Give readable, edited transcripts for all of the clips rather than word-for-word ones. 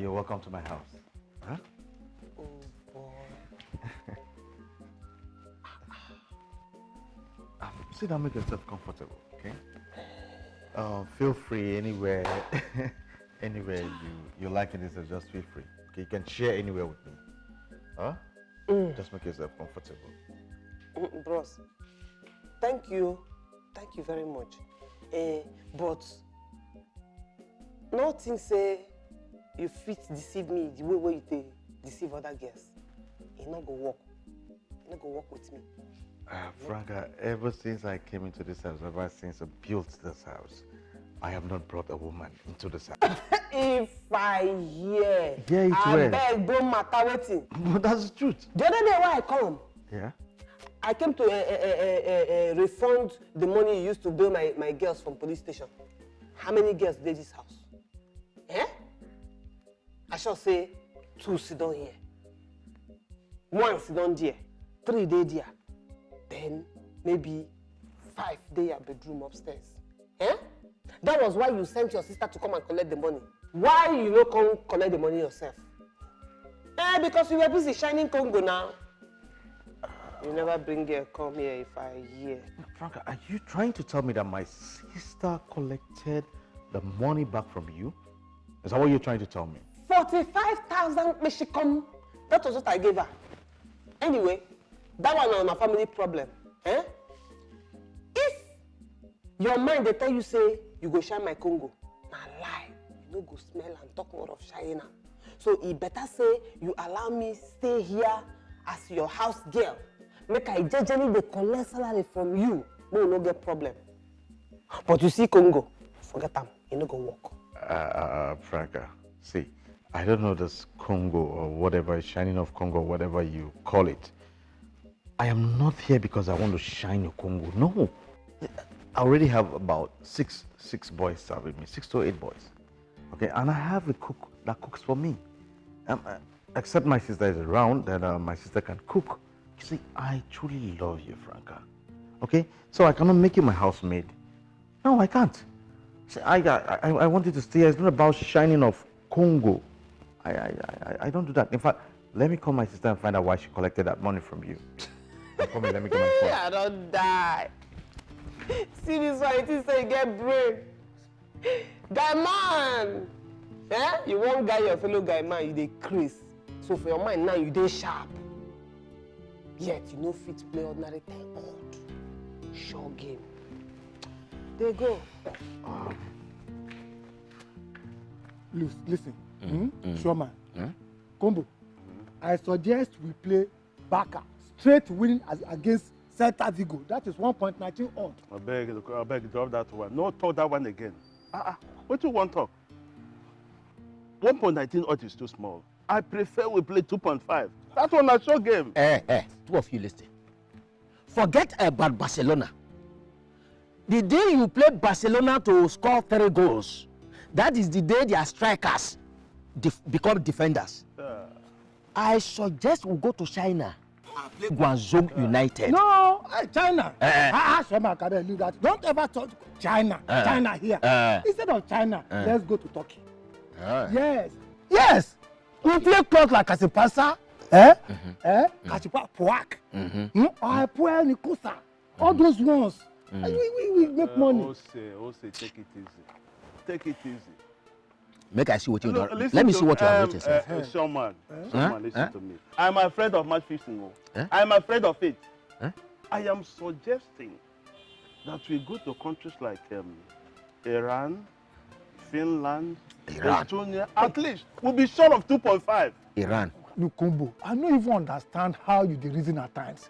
you're welcome to my house. Huh? Oh, boy. Sit down, make yourself comfortable, okay? Feel free anywhere, anywhere you like in this, just feel free. Okay, you can share anywhere with me. Huh? Just make yourself comfortable. Bros, thank you very much. But nothing say you fit deceive me the way you deceive other girls. It not go work. It not go work with me. Franca, ever since I came into this house, ever since I built this house, I have not brought a woman into this house. If I hear, I beg, don't matter waiting. But that's the truth. The other day when I come, I came to refund the money you used to bill my girls from police station. How many girls did this house? I shall say 2 sit down here. 1 sit down there. 3 dey there. Then maybe 5 dey your bedroom upstairs. That was why you sent your sister to come and collect the money. Why you no come collect the money yourself? Because you were busy shining Congo now. You never bring her come here if I hear. Franca, are you trying to tell me that my sister collected the money back from you? Is that what you're trying to tell me? 45,000 may she come. That was what I gave her. Anyway, that one on a family problem. If your mind they tell you say you go shine my Congo, na lie. You no go smell and talk more of China. So it better say you allow me stay here as your house girl. Make I jejely dey collect salary from you. No, no get problem. But you see Congo, forget them. You no go work. Franca, see, I don't know this Congo or whatever, shining of Congo, whatever you call it. I am not here because I want to shine your Congo. No. I already have about six boys serving me, 6 to 8 boys. Okay, and I have a cook that cooks for me. Except my sister is around, then my sister can cook. You see, I truly love you, Franca. Okay, so I cannot make you my housemaid. No, I can't. See, I want you to stay. It's not about shining of Congo. I don't do that. In fact, let me call my sister and find out why she collected that money from you. Come here, let me get my phone. I don't die. See this one, it is say get brain. Guy man! You won't guy your fellow guy man, you dey craze. So for your mind now, you dey sharp. Yet you no fit play ordinary 10 odd. Sure game. There go. Listen. Sure man. Combo. I suggest we play Baka. Straight winning against Celta Vigo. That is 1.19 odd. I beg, drop that one. No, talk that one again. What do you want to talk? 1.19 odd is too small. I prefer we play 2.5. That one a show game. Two of you listen. Forget about Barcelona. The day you play Barcelona to score 3 goals, that is the day their strikers become defenders. I suggest we go to China and play Guangzhou United. No, China. Leave that. Don't ever talk China. China here. Instead of China, let's go to Turkey. Yes. We play clothes like Kasipasa. Kashipa Puak. Puel Nikosa. All those ones. We make money. Take it easy. Take it easy. Make I see what you do. Let me see what you have written, sir. Shaman, listen to me. I'm afraid of match fixing. I'm afraid of it. I am suggesting that we go to countries like Iran, Finland, Estonia. At least we'll be short of 2.5. Iran. Look, Combo, I don't even understand how you reason at times.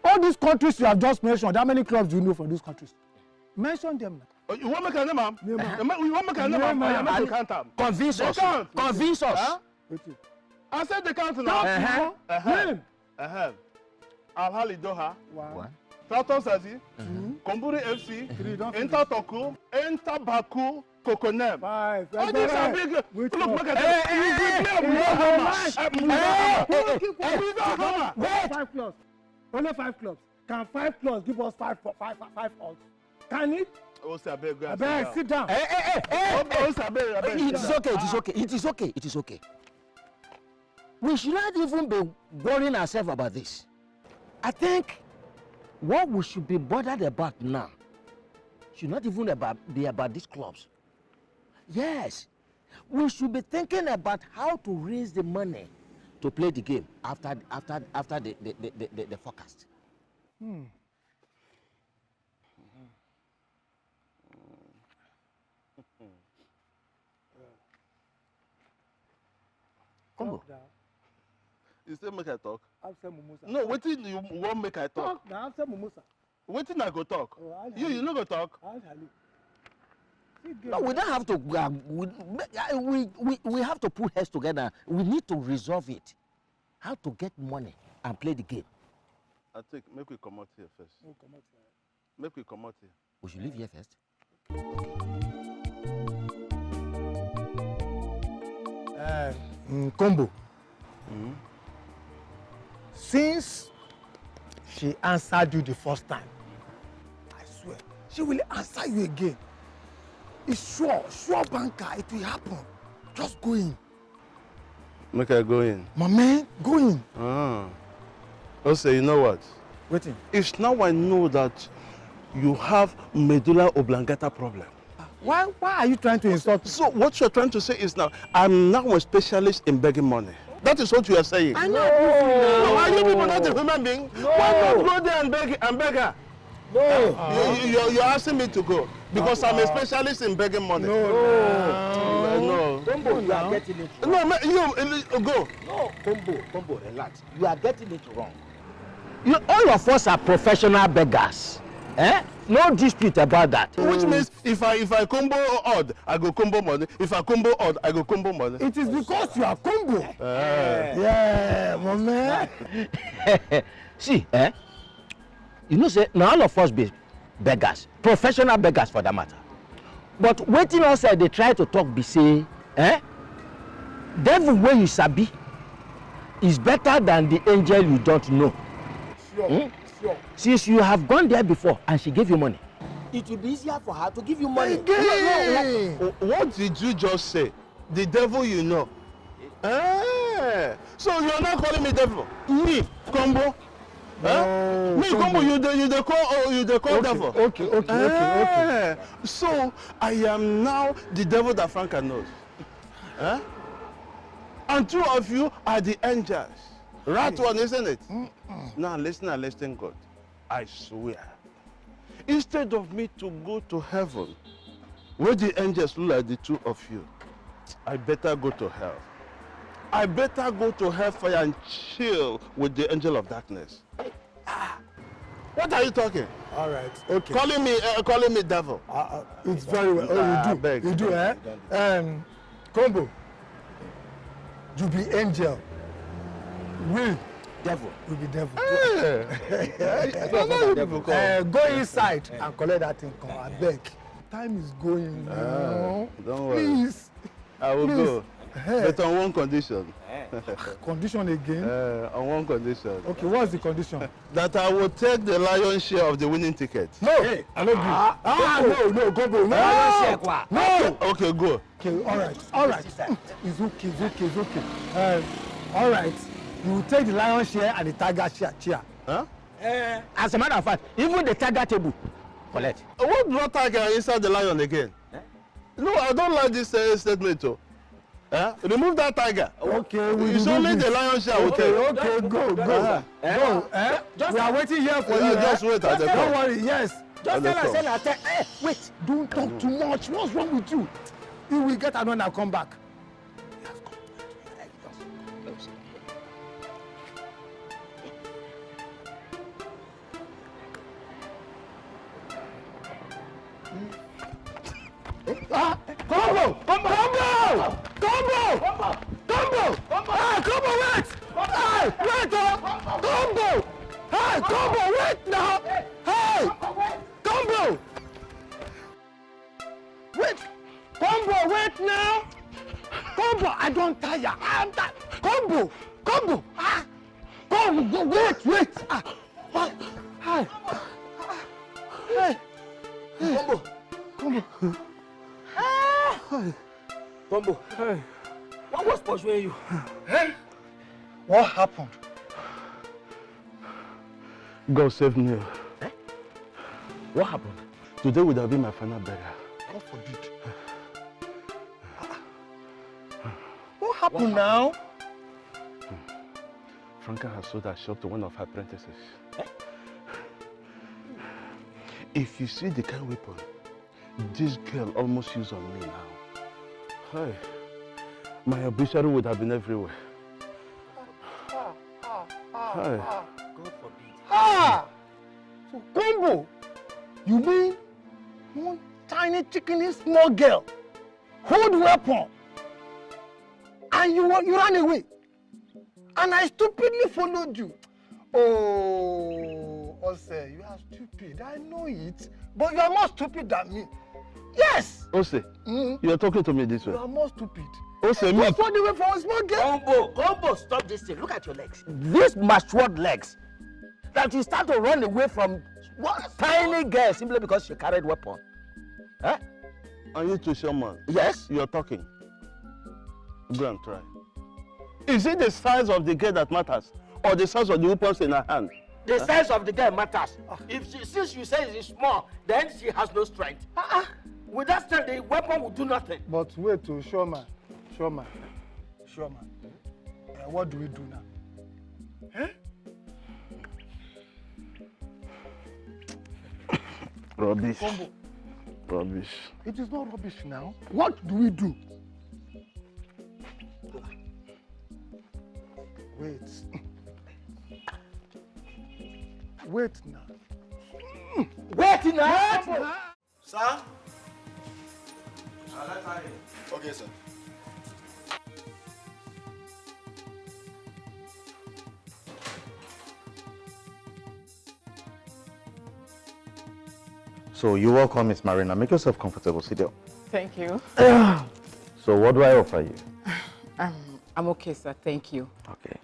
All these countries you have just mentioned, how many clubs do you know from these countries? Mention them now. You want to make a name, ma'am? You want to make a name, ma'am? I am not count them. Convince us. Convince us. I said the count now. Name. Al-Hali Doha. 1. Traton Sazi. Komburi FC. Inter Toku. Inter Baku. Kokonem. 5. All these are big. Look at them. Wait. 5 clubs. Only 5 clubs. Can 5 clubs give us 5 odds? Can it? Oh, sir, beg, sit down. It is okay, it is okay, it is okay, it is okay. We should not even be worrying ourselves about this. I think what we should be bothered about now should not even be about these clubs. Yes, we should be thinking about how to raise the money to play the game after the forecast. Combo. You say make I talk? After Mumusa. No, wetin you want make I talk? Now after Mumusa. Wetin I go talk? You no go talk? No, we don't have to. We have to put heads together. We need to resolve it. How to get money and play the game. I think make we come out here first. Make we come out here. We should leave here first. Combo. Since she answered you the first time, I swear, she will answer you again. It's sure banker, it will happen. Just go in. Make I go in. My man, go in. Also, you know what? Waiting. It's now I know that you have medulla oblongata problem. Why are you trying to insult me? So what you're trying to say is now, I'm now a specialist in begging money. That is what you are saying. I know. No, are you people not a human being? No. Why not go there and beg her? No. You're asking me to go because I'm a specialist in begging money. No. Combo, you are getting it wrong. No, you go. No, Combo, relax. You are getting it wrong. All of us are professional beggars. No dispute about that. Which means if I combo odd, I go combo money. If I combo odd, I go combo money. It is because you are Combo. Yeah, my man. See, you know, say now all of us be beggars, professional beggars for that matter. But waiting outside, they try to talk, be say, devil where you sabi is better than the angel you don't know. Sure. Since you have gone there before and she gave you money, it will be easier for her to give you money. What did you just say? The devil you know. So you're not calling me devil? Me, Combo? No, Me, Combo, you the call devil. Okay. So I am now the devil that Franca knows. And two of you are the angels. Right one, isn't it? Now listen good. I swear. Instead of me to go to heaven, where the angels look like the two of you, I better go to hell. I better go to hellfire and chill with the angel of darkness. What are you talking? All right. Okay. Calling me devil. It's very well. Oh, you do, Combo. You be angel. We Devil. will be devil. Go inside and collect that thing. Come, I beg. Time is going now. Don't worry. Please. I will go. But on one condition. Condition again? On one condition. Okay, what's the condition? That I will take the lion's share of the winning ticket. No, I don't agree. No, Combo. No. Okay, go. Okay, all right. It's okay. All right. You will take the lion's share and the tiger chair. Huh? As a matter of fact, even the tiger table, collect. What brought tiger inside the lion again? No, I don't like this statement. Remove that tiger. Okay, it's only the lion's share. Okay, go. Go. We are waiting here for you. Just wait at the door. Don't worry, yes. Just tell us, wait. Don't talk too much. What's wrong with you? You will get another and come back. Combo! Combo, wait! Hey, wait! Combo! Hey, Combo, wait now! Hey! Combo! Wait! Combo, wait now! Combo, I don't tire. I'm tired. Combo! Combo! Combo, wait! Hey! Combo! Tombo, what was pursuing you? What happened? God save me. What happened? Today would have been my final burial. God forbid. What happened now? Franca has sold her shop to one of her apprentices. If you see the kind of weapon this girl almost used on me now, hey, my obituary would have been everywhere. Hey. God forbid. So Combo, you mean one tiny chicken small girl hold weapon and you ran away and I stupidly followed you? Oh, Ose, you are stupid. I know it, but you are more stupid than me. Yes. Ose, you are talking to me this way. You are more stupid. Ose, me. Just run away from a small girl. Combo, stop this thing. Look at your legs. These matured legs that you start to run away from what tiny girl simply because she carried weapon. Huh? Are you too sure, man? Yes. You are talking. Go and try. Is it the size of the girl that matters, or the size of the weapons in her hand? The size of the girl matters. Since you say it's small, then she has no strength. With that strength, the weapon will do nothing. But wait, Showman. What do we do now? Rubbish. Combo. Rubbish. It is not rubbish now. What do we do? Wait. Wait now. Wait now! Sir? Okay, sir. So you're welcome, Miss Marina. Make yourself comfortable. Sit down. Thank you. So what do I offer you? I'm okay, sir. Thank you. Okay.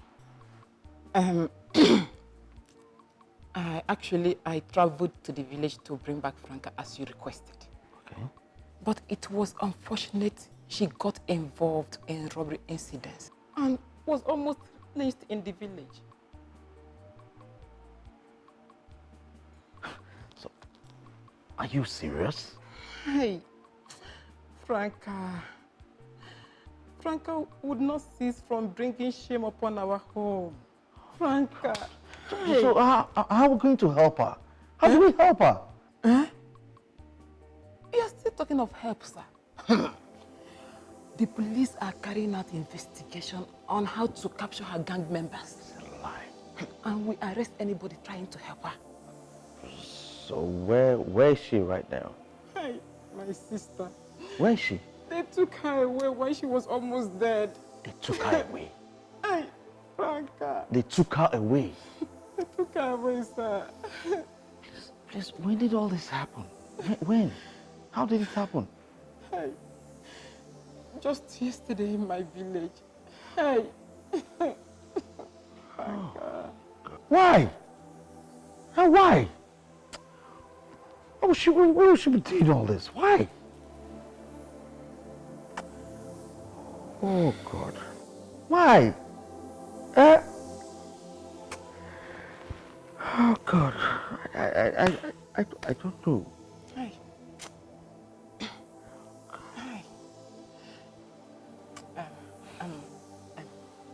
I traveled to the village to bring back Franca as you requested. Okay. But it was unfortunate she got involved in robbery incidents and was almost lynched in the village. So, are you serious? Hey, Franca would not cease from bringing shame upon our home. Franca. Hey. So how are we going to help her? How do we help her? You are still talking of help, sir. The police are carrying out investigation on how to capture her gang members. It's a lie. And we arrest anybody trying to help her. So where is she right now? Hey, my sister. Where is she? They took her away when she was almost dead. They took her away. Hey, Franca. They took her away. They took her away, sir. Please, when did all this happen? When? How did it happen? Hey, just yesterday in my village. Hey. Oh. Why? Why? Why would she be doing all this? Why? Oh God. Why? Oh God. I don't know. Hey.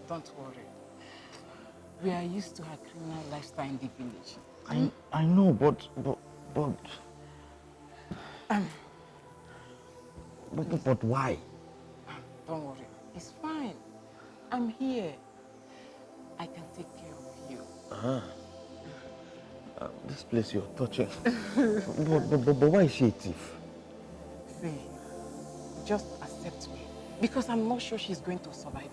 Don't worry. We are used to her criminal lifestyle in the village. I know, but why? Don't worry. It's fine. I'm here. I can take care of you. This place you're touching. but why is she a thief? See, just accept me. Because I'm not sure she's going to survive it.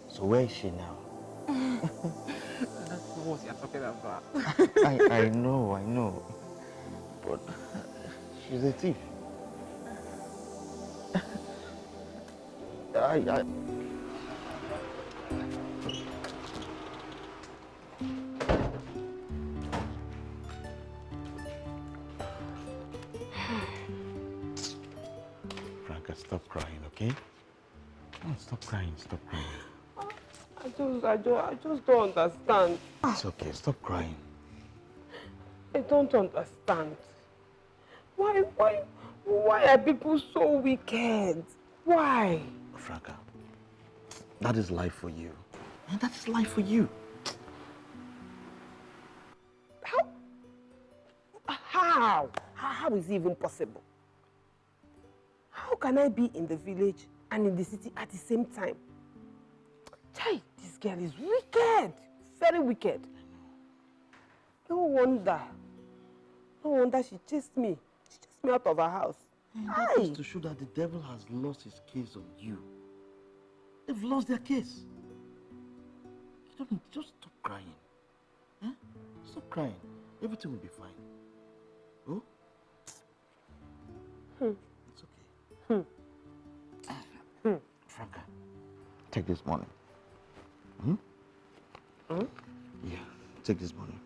So where is she now? That's what you're talking about. I know. But she's a thief. crying, okay? Oh, stop crying, stop crying. I just don't understand. It's okay, stop crying. I don't understand. Why are people so wicked? Why? Franca, that is life for you. And that is life for you. How is it even possible? How can I be in the village and in the city at the same time? Chai, this girl is wicked. Very wicked. No wonder she chased me. She chased me out of her house. And that is to show that the devil has lost his case on you. They've lost their case. You don't need, just stop crying. Huh? Stop crying. Everything will be fine. Oh? It's okay. Franca, take this money. Yeah, take this money.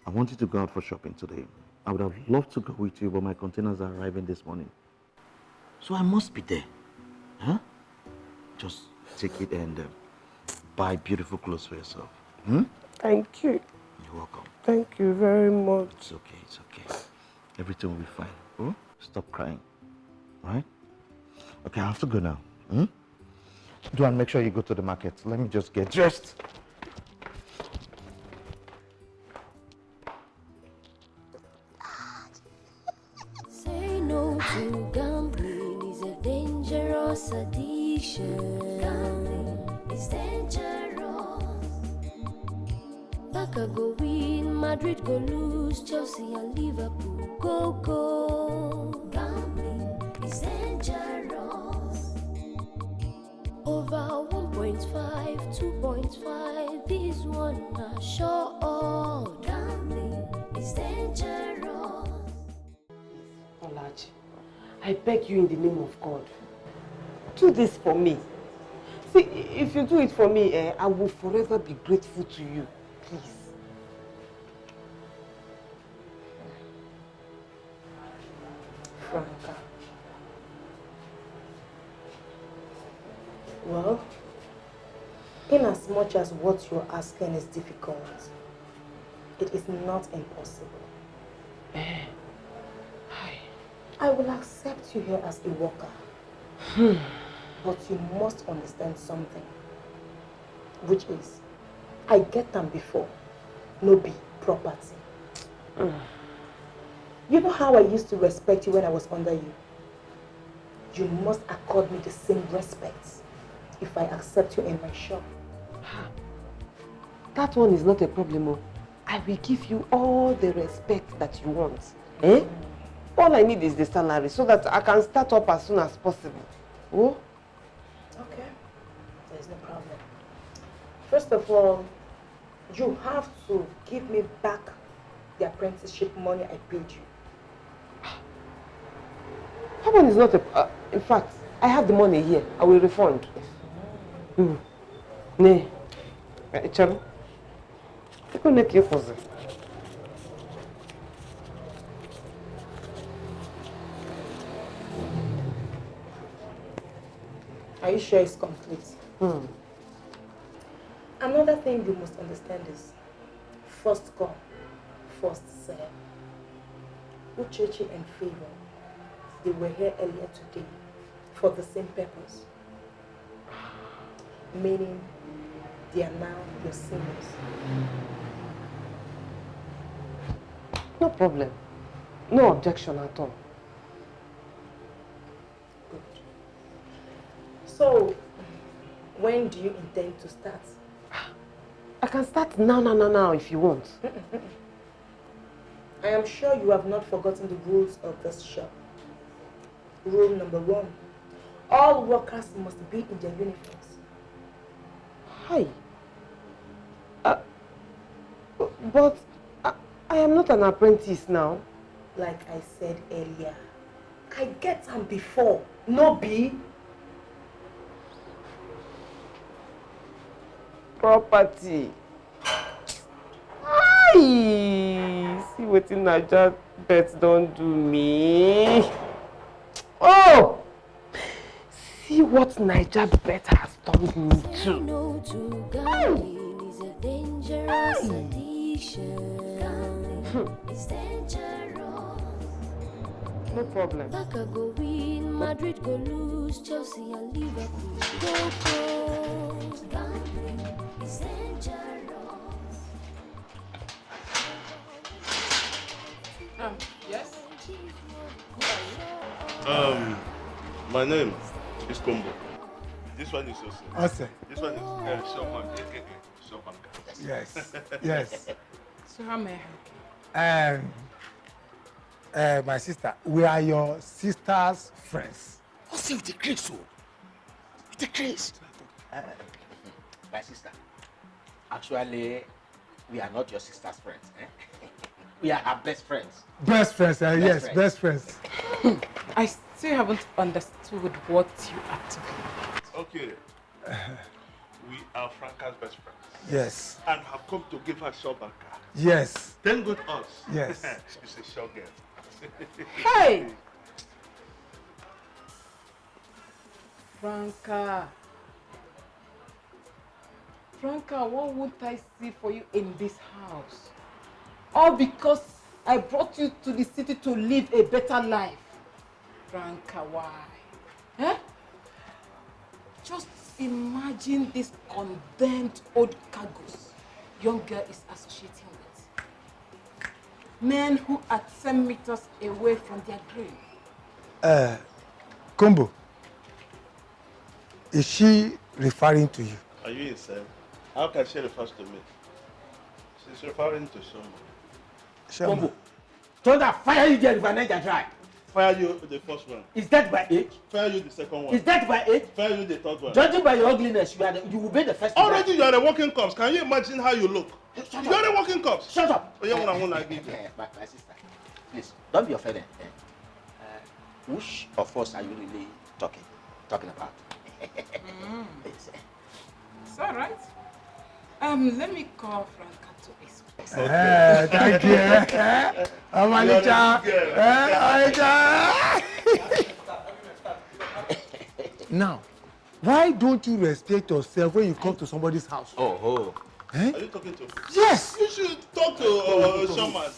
I want you to go out for shopping today. I would have loved to go with you, but my containers are arriving this morning. So I must be there. Huh? Just take it and buy beautiful clothes for yourself. Thank you. You're welcome. Thank you very much. It's okay, it's okay. Everything will be fine. Oh? Stop crying. Right? Okay, I have to go now. Do and make sure you go to the market. Let me just get dressed. Say no to gambling is a dangerous addiction. Gambling is dangerous. Barca go win, Madrid go lose, Chelsea and Liverpool go. Gambling is dangerous. Over 1.5, 2.5, this one are sure. Gambling is dangerous. Olaji, I beg you in the name of God, do this for me. See, if you do it for me, I will forever be grateful to you. Please. Franca. Well, in as much as what you're asking is difficult, it is not impossible. I will accept you here as a worker. But you must understand something, which is, I get them before, no be property. You know how I used to respect you when I was under you? You must accord me the same respect if I accept you in my shop. That one is not a problem. I will give you all the respect that you want. All I need is the salary so that I can start up as soon as possible. Oh? Okay, there's no problem. First of all, you have to give me back the apprenticeship money I paid you. That one is not a... in fact, I have the money here. I will refund. Ne. Chalo. Are you sure it's complete? Another thing you must understand is, first come, first serve. Uchechi and Favor, they were here earlier today for the same purpose. Meaning, they are now your seniors. No problem. No objection at all. Good. So, when do you intend to start? I can start now if you want. I am sure you have not forgotten the rules of this shop. Rule number 1, all workers must be in their uniforms. Hi. But I am not an apprentice now. Like I said earlier, I get them before, no be. Property. Hi. See what Naija bet don't do me. Oh! see what Naija bet has turned me to. No to gambling is a dangerous addiction. Gambling is dangerous. No problem. Barca go win, Madrid go lose, Chelsea and Liverpool go close. Gambling is dangerous. Yes? My name is Kombo. This one is Ose. Ose. This one is Showman, aka Showbanka. Yes, yes. So how may I help you? My sister, we are your sister's friends. Ose, with the grace, oh. With the grace. My sister, actually, we are not your sister's friends. Eh? We are her best friends. Best friends, yes, friends. Best friends. I still haven't understood what you are talking about. Okay. We are Franca's best friends. Yes. And have come to give her Showbanka. Yes. Thank God us. Yes. She's a show girl. Hey! Franca, what would I see for you in this house? All because I brought you to the city to live a better life. Franca, why? Eh? Just imagine this condemned old cargoes young girl is associating with. Men who are 10 meters away from their grave. Kombo, is she referring to you? Are you insane? How can she refer to me? She's referring to someone. Kombo, told her fire you the River Naija dry. Fire you the first one. Is that by age? Fire you the second one. Is that by age? Fire you the third one. Judging by your ugliness, you will be the first. Already you are a walking corpse. Can you imagine how you look? You are a walking corpse. Shut up. Oh, yeah, my sister, please don't be offended. Which of us are you really talking about? It's all right. Let me call Franca to explain. Thank you. Amalija. Now, why don't you respect yourself when you come to somebody's house? Oh. Eh? Are you talking to? Yes. You should talk to Shaman.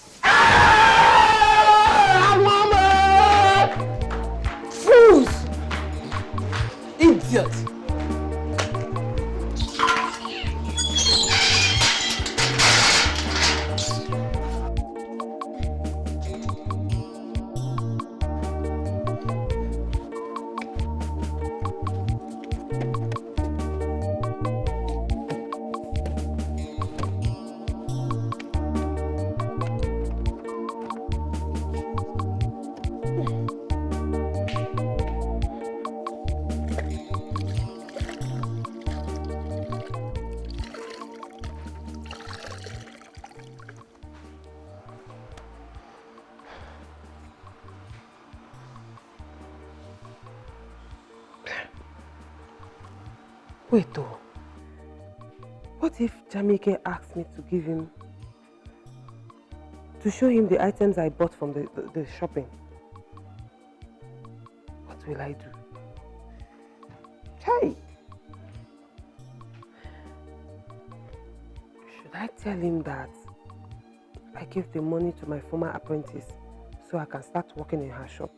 Fools! Idiots! Wait though. What if Jamike asks me to give him, to show him the items I bought from the shopping? What will I do? Hey! Should I tell him that I gave the money to my former apprentice so I can start working in her shop?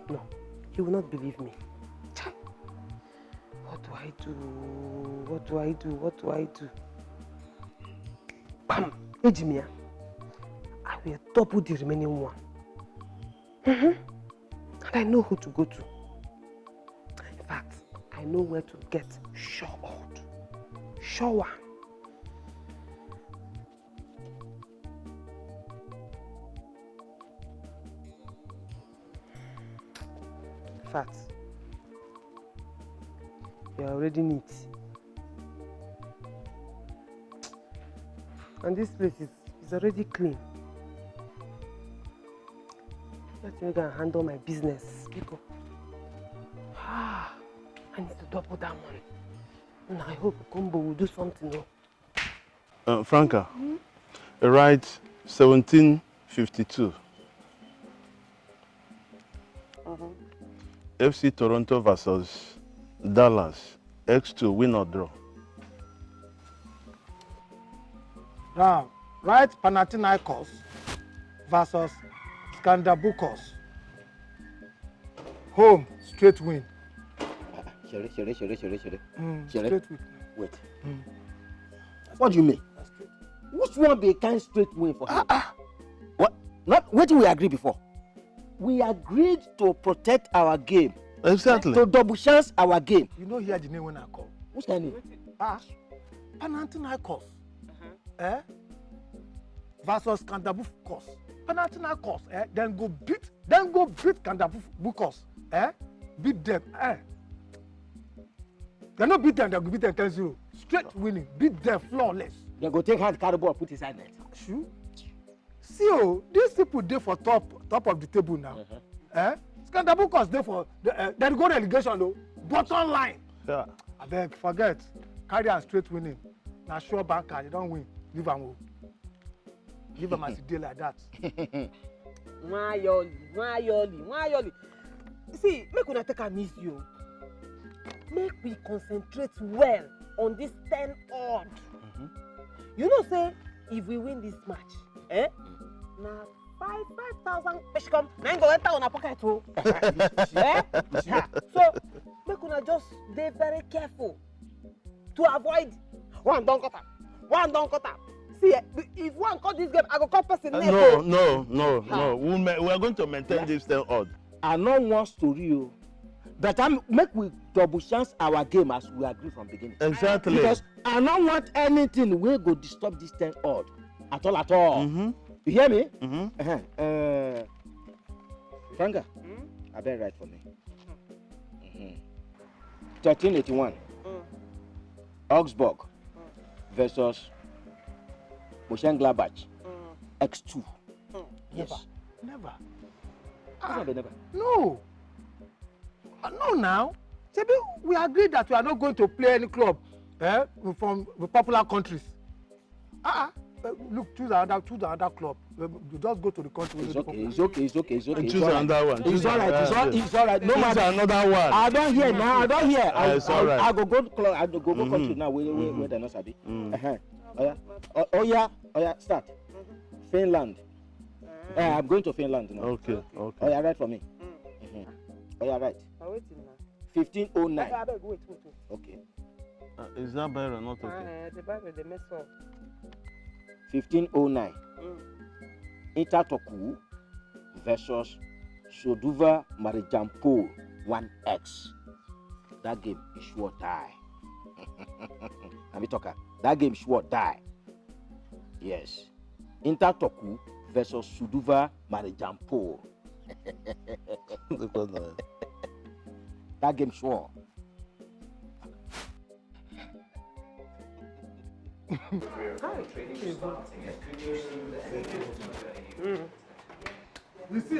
No, he will not believe me. What do I do? What do I do? What do I do? Bam! Ejimia, I will double the remaining one. And I know who to go to. In fact, I know where to get sure old. Sure one. In fact, you're already neat. And this place is already clean. Let me go and handle my business. Because I need to double that money. And I hope Kombo will do something. Franca, right 1752. FC Toronto versus Dallas. X2, win or draw? Now, right Panathinaikos versus Skandabukos. Home, straight win. Shere. Straight win. Wait. What do you mean? Which one be a kind straight win for him? What? Not what did we agree before? We agreed to protect our game. Exactly. To double chance our game. You know hear the name when I call. Which kind of name? Panathinaikos. Versus Skandabukos. Panathinaikos. Then go beat Skandabukos. Beat them. They not beat them, they go beat them 10-0. Straight winning. Beat them flawless. They go take hand carry ball put inside net. Sure. See, these people there for top of the table now. Skandabukos there for they go relegation though. Bottom line. Yeah. I beg, forget. Carry and straight winning. Now sure banker, they don't win. Leave them. Leave them as a deal like that. Why? See, make una take am easy o. Make we concentrate well on this 10 odd. You know, say if we win this match, na 5,000 fish come, na go enter on a pocket o. So make una just dey very careful to avoid one don cut am. See, if one cut this game, I go cut person neck. No. We are going to maintain this 10 odd. I know one story o. But make we double chance our game as we agree from beginning. Exactly. Because I don't want anything we go disturb this 10 odd at all. You hear me? Franga, I better write for me. 1381. Augsburg versus Mönchengladbach. X2. Yes. Never. Never. No. No, now. Maybe we agreed that we are not going to play any club from the popular countries. Look, choose another club. You just go to the country. It's okay. Choose another one. It's all right. No matter. Another one. I don't hear now. It's all right. I go club. I go country now. Where they not sabi. Oh yeah. Start. Finland. I'm going to Finland now. Okay. Oh yeah, write for me. Oh yeah, right. 1509. Wait. Okay. Is that better or not okay? The Bible, they mess up. 1509. Intertoku versus Soduva Marijampol 1X. That game is sure die. That game sure die. Yes. Intertoku versus Soduva Marijampol. That game sure. You see,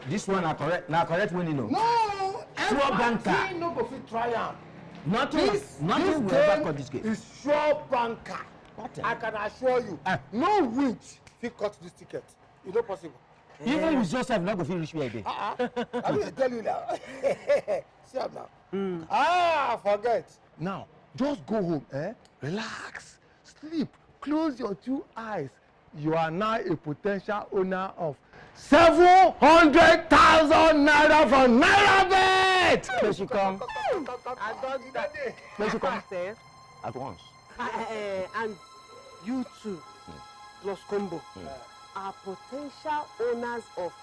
This one are correct. Now correct winning. No. Sure banker. No go fit try am. Nothing will ever cut this game. Is sure banker. I can assure you. No winch fit cut this ticket. It's not possible. Even with yourself, not going to reach me again. I will tell you now. See am now. Forget. Now, just go home, relax, sleep, close your 2 eyes. You are now a potential owner of 700,000 naira from NairaBet. Please you come. I don't that. Please you come. At once. And you two plus combo are potential owners of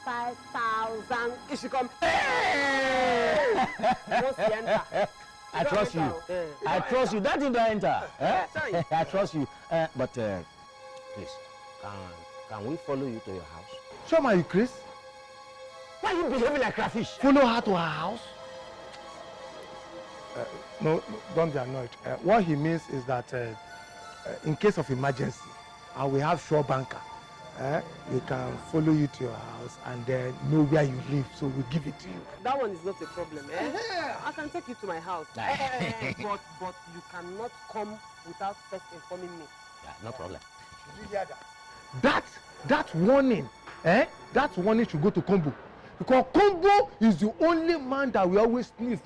5,000. It should come. Once you enter. I trust you. I trust you. That didn't enter. I trust you. But please, can we follow you to your house? Show my Chris. Why are you behaving like crayfish? Follow her to her house. No, don't be annoyed. What he means is that in case of emergency, and we have sure banker, we can follow you to your house and then know where you live, so we'll give it to you. That one is not a problem, I can take you to my house. But you cannot come without first informing me. Yeah, no problem. Did you hear that? That warning, that warning should go to Combo. Because Congo is the only man that will always sneeze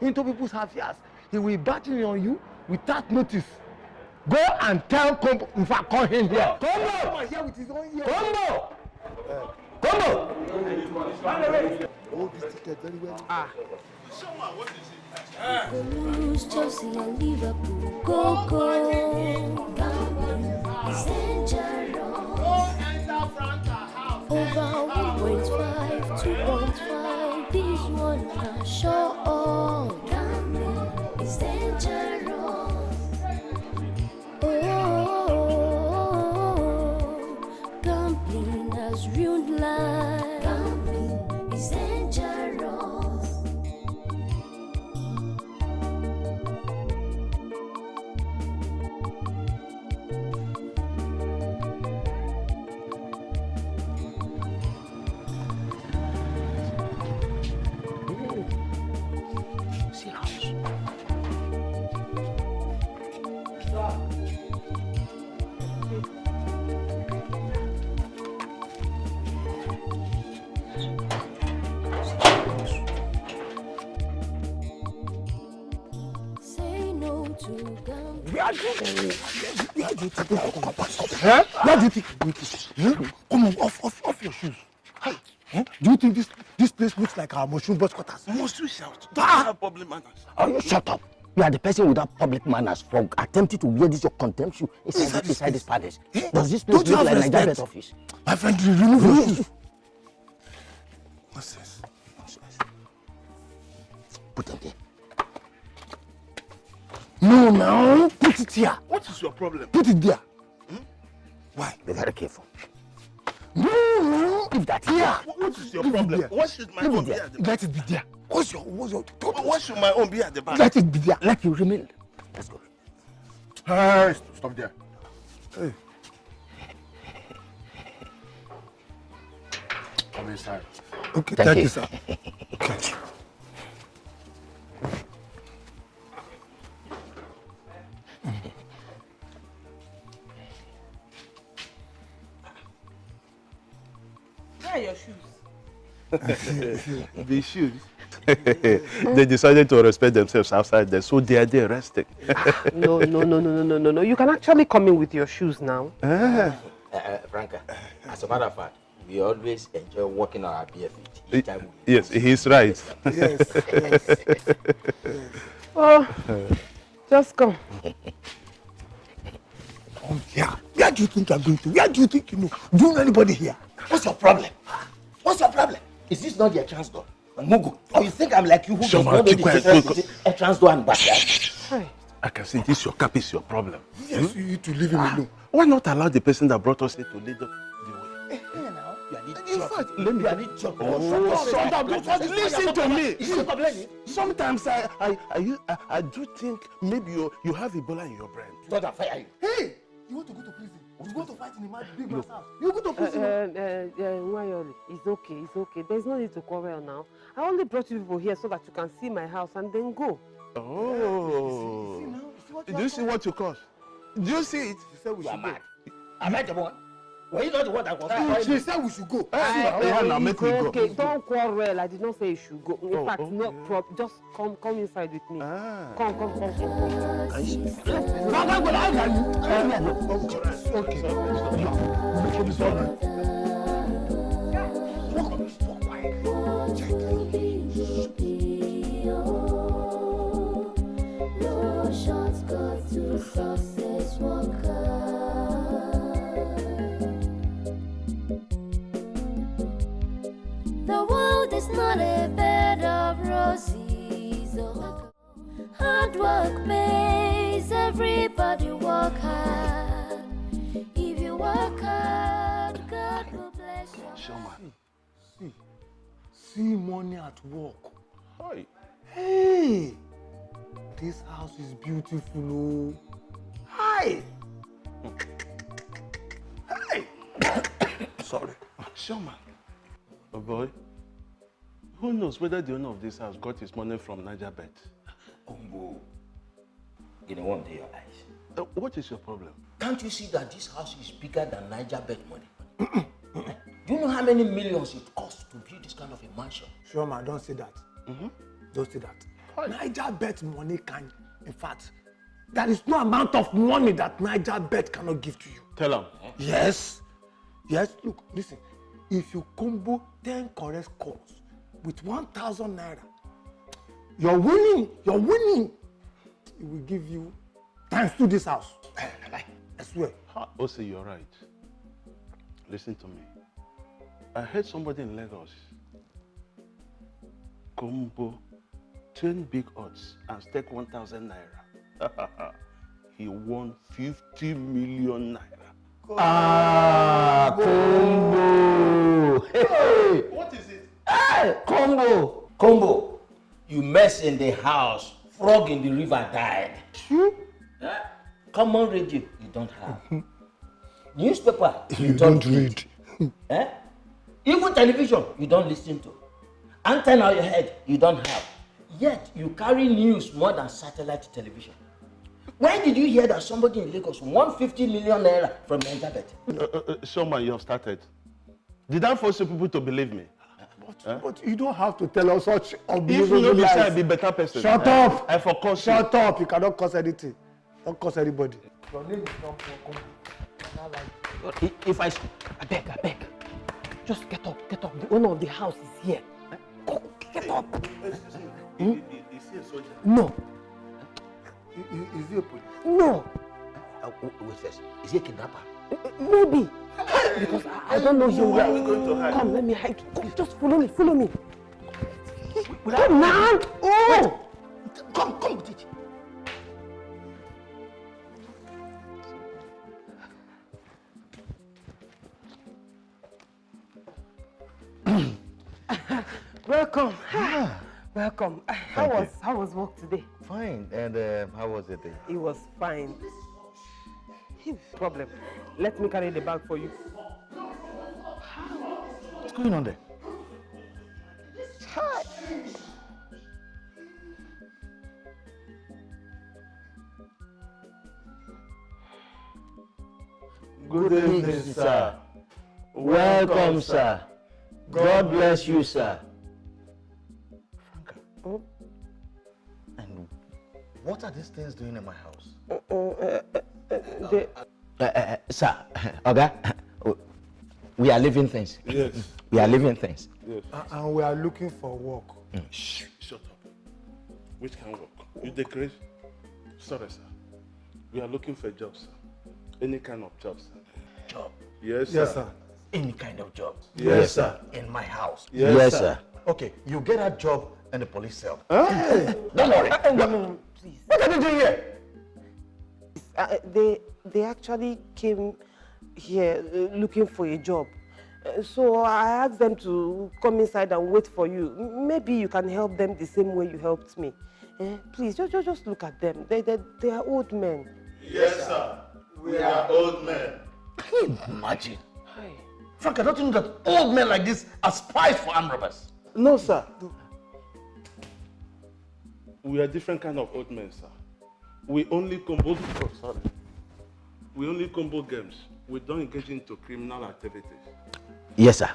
into people's affairs. He will battle on you without notice. Go and tell Combo, in fact, call him here. Combo! Come here with his own ear. Combo! Combo! Hold this ticket very well. What is it? Blues, Chelsea and Liverpool. Go, go. It's dangerous. Over 1.5, 2.5. This one I show all. Gambling is dangerous. Oh, gambling has ruined life. Gambling is dangerous. See house. Say no to gambling. Where do you think it is? Come on, off your shoes. Hey, do you think this place looks like our mushroom bus quarters? Must you shout? Don't have public manners. Oh, you shut up. You are the person without public manners for attempting to wear this your contempt shoe inside this palace. Does this place look like Nigerian Actors office? My friend, remove your shoes. What's this? Put them there. No, now put it here. What is your problem? Put it there. Why? Be very careful. No, Leave that here. What is your problem? What should my own be at the back? Let it be there. What's your What should my own be at the back? Let it be there. Let you remain. Let's go. Hey, stop there. Hey. Come inside. Okay, thank you, sir. Okay. Where are your shoes? The shoes. They decided to respect themselves outside there, so they are there resting. No. You can actually come in with your shoes now. Franca, as a matter of fact, we always enjoy walking on our bare feet. Yes, he's right. Yes. Oh, just come. Yeah. Where do you think you're going to? Where do you think you know? Do you know anybody here? What's your problem? What's your problem? Is this not the entrance door? Mugu, or you think I'm like you who does not know the difference between entrance door and backyard? I can see this your cap is your problem. Yes, you need to leave him alone. Why not allow the person that brought us here to lead us the way? In fact, let me. Listen to me. Sometimes I do think maybe you have Ebola in your brain. Don't fire you. Hey, you want to go to prison? You want to fight in the big man's house? You go to prison? Nwayoli, it's okay. There's no need to quarrel now. I only brought you people here so that you can see my house and then go. Oh. Do you see what you caused? Do you see it? She said we should go. Am I the one? Were you not the one that was She said we should go. Now make me go. Okay, don't quarrel. I did not say you should go. In fact, just come inside with me. Come. Okay. No shortcut to success, walker. The world is not a bed of roses. Oh. Hard work pays, everybody work hard. If you work hard, God will bless you. See money at work. Hi. Hey, this house is beautiful. Oh. Hi. Hey. Sorry. Showman. Oh boy. Who knows whether the owner of this house got his money from Naija Bet? Combo. You don't want to your eyes. What is your problem? Can't you see that this house is bigger than Naija Bet money? Do you know how many millions it costs to build this kind of a mansion? Sure, man, don't say that. Don't say that. Naija bet money can, in fact, there is no amount of money that Naija bet cannot give to you. Tell him. Yes. Yes, look, listen. If you combo 10 correct calls with 1,000 naira, you're winning. You're winning. It will give you times to this house. I swear. Also, you're right. Listen to me. I heard somebody in Lagos combo 10 big odds and stake 1,000 naira. He won 50 million naira. Combo! Hey! What is it? Hey! Combo! Combo! You mess in the house, frog in the river died. Common radio, you don't have. Newspaper, you don't read. Even television, you don't listen to. Antenna on your head, you don't have. Yet, you carry news more than satellite television. When did you hear that somebody in Lagos won 50 million naira from Naija? Someone you have started. Did I force you people to believe me? But you don't have to tell us such If unbelievable you lies. decide to be a better person. Shut up! I forgot. Shut up! You cannot cause anything. Don't cause anybody. Your name is not Nwokoye. If I beg. Just get up. The owner of the house is here. Go, get up. Is he a soldier? No. Is he a police? No. Wait first, is he a kidnapper? Maybe. Because I don't know him Where are well. we going to hide? Come, let me hide. Come, just follow me. Come now. Oh! Come with it. Welcome. Welcome. How was work today? Fine. And how was it? It was fine. No problem. Let me carry the bag for you. What's going on there? Hi. Good evening, sir. Welcome, sir. God bless you, sir. Franca. And what are these things doing in my house? Sir, Oga, we are living things. Yes. We are living things. Yes. And we are looking for work. Shh, shut up. Which can work? You decrease? Sorry, sir. We are looking for a job, sir. Any kind of job, sir. Job. Yes, sir. Yes, sir. Any kind of job. Yes, sir. In my house. Yes, sir. Okay, you get a job in the police cell. Don't worry. No, please. What are you doing here? They actually came here looking for a job. So I asked them to come inside and wait for you. Maybe you can help them the same way you helped me. Please, just look at them. They are old men. Yes, sir. We are old men. Can you imagine? Frank, don't you know that old men like this are spies for armed robbers? No, sir. We are different kind of old men, sir. We only combo We only combo games. We don't engage into criminal activities. Yes, sir.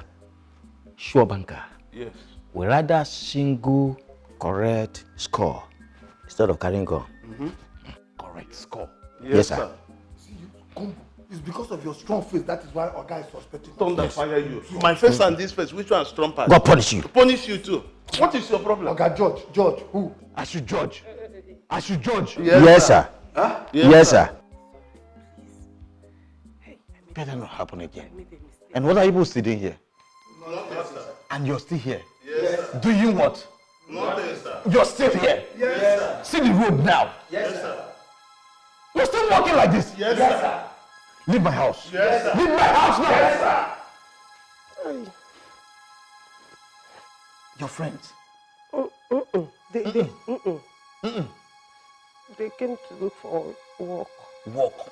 Sure, banker. Yes. We rather single correct score instead of carrying gun. Correct score. Yes, sir. See, you combo. It's because of your strong face. That is why our guy is suspecting. Thunder fire you. My face and this face, which one is stronger? God punish you. Punish you too. What is your problem? Okay, George, who? I should judge. Yes, sir. Huh? Yes, sir. Better not happen again. And what are you still doing here? Nothing, sir. And you're still here? Yes, sir. Doing what? Nothing, sir. You're still here? Yes, sir. See the road now. Yes, sir. You're still walking like this? Yes, sir. Leave my house. Yes, sir. Leave my house now. Yes, sir. Your friends. They came to look for work. Walk.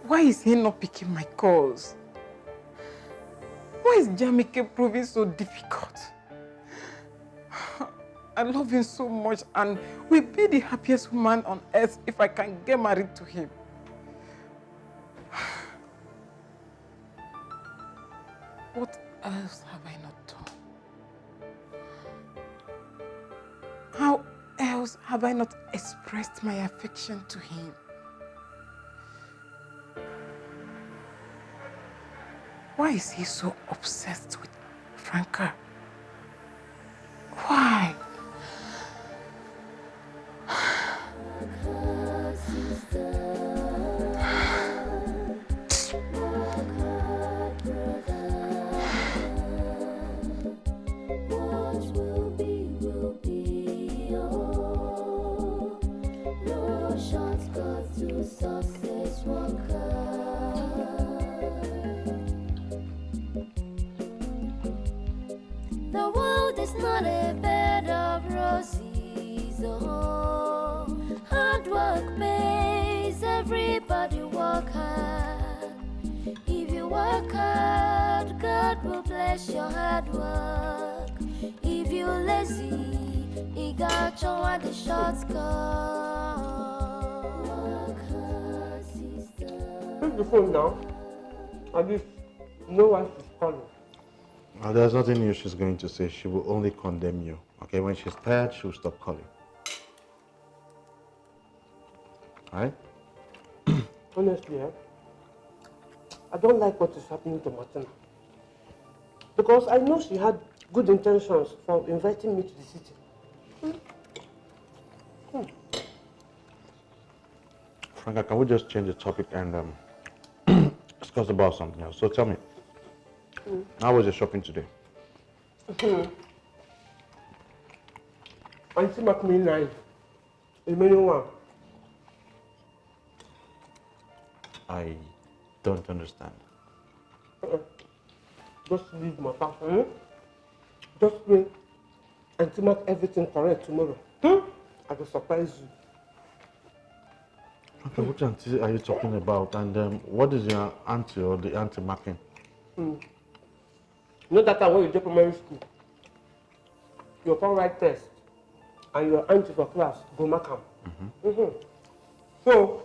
Why is he not picking my calls? Why is Jamike proving so difficult? I love him so much and will be the happiest woman on earth if I can get married to him. What else have I not done? How else have I not expressed my affection to him? Why is he so obsessed with Franca? Why? The world is not a bed of roses, oh. Hard work pays, everybody work hard. If you work hard, God will bless your hard work. If you're lazy, He got you at the shortcut. Work hard, sister. Take the phone now. At least know why she's calling. There's nothing new she's going to say. She will only condemn you. Okay, when she's tired, she'll stop calling. Alright? Honestly, I don't like what is happening to Martina. Because I know she had good intentions for inviting me to the city. Franca, can we just change the topic and discuss about something else? So tell me, how was your shopping today? Auntie Macmillan 9, the remaining one. I don't understand. Just leave my house. Just wait until make everything correct tomorrow. I will surprise you. Okay, which auntie are you talking about? And what is your auntie or the auntie marking? You know that time when you go primary school, you come write test, and your auntie for class go mark am. So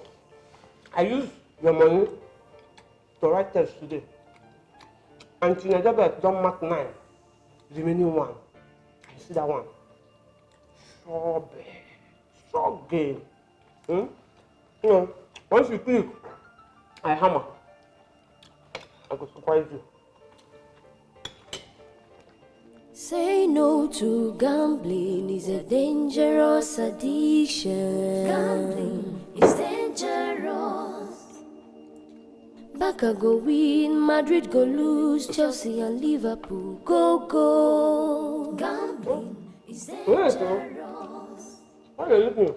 I use your money to write test today. Auntie Naija don't mark 9, remaining 1. You see that one? Sure, babe. Sure game. You know, once you click, I hammer. I go surprise you. Say no to gambling is a dangerous addiction. Gambling is dangerous. Barca go win, Madrid go lose, Chelsea and Liverpool go. Gambling is dangerous. Why are you looking?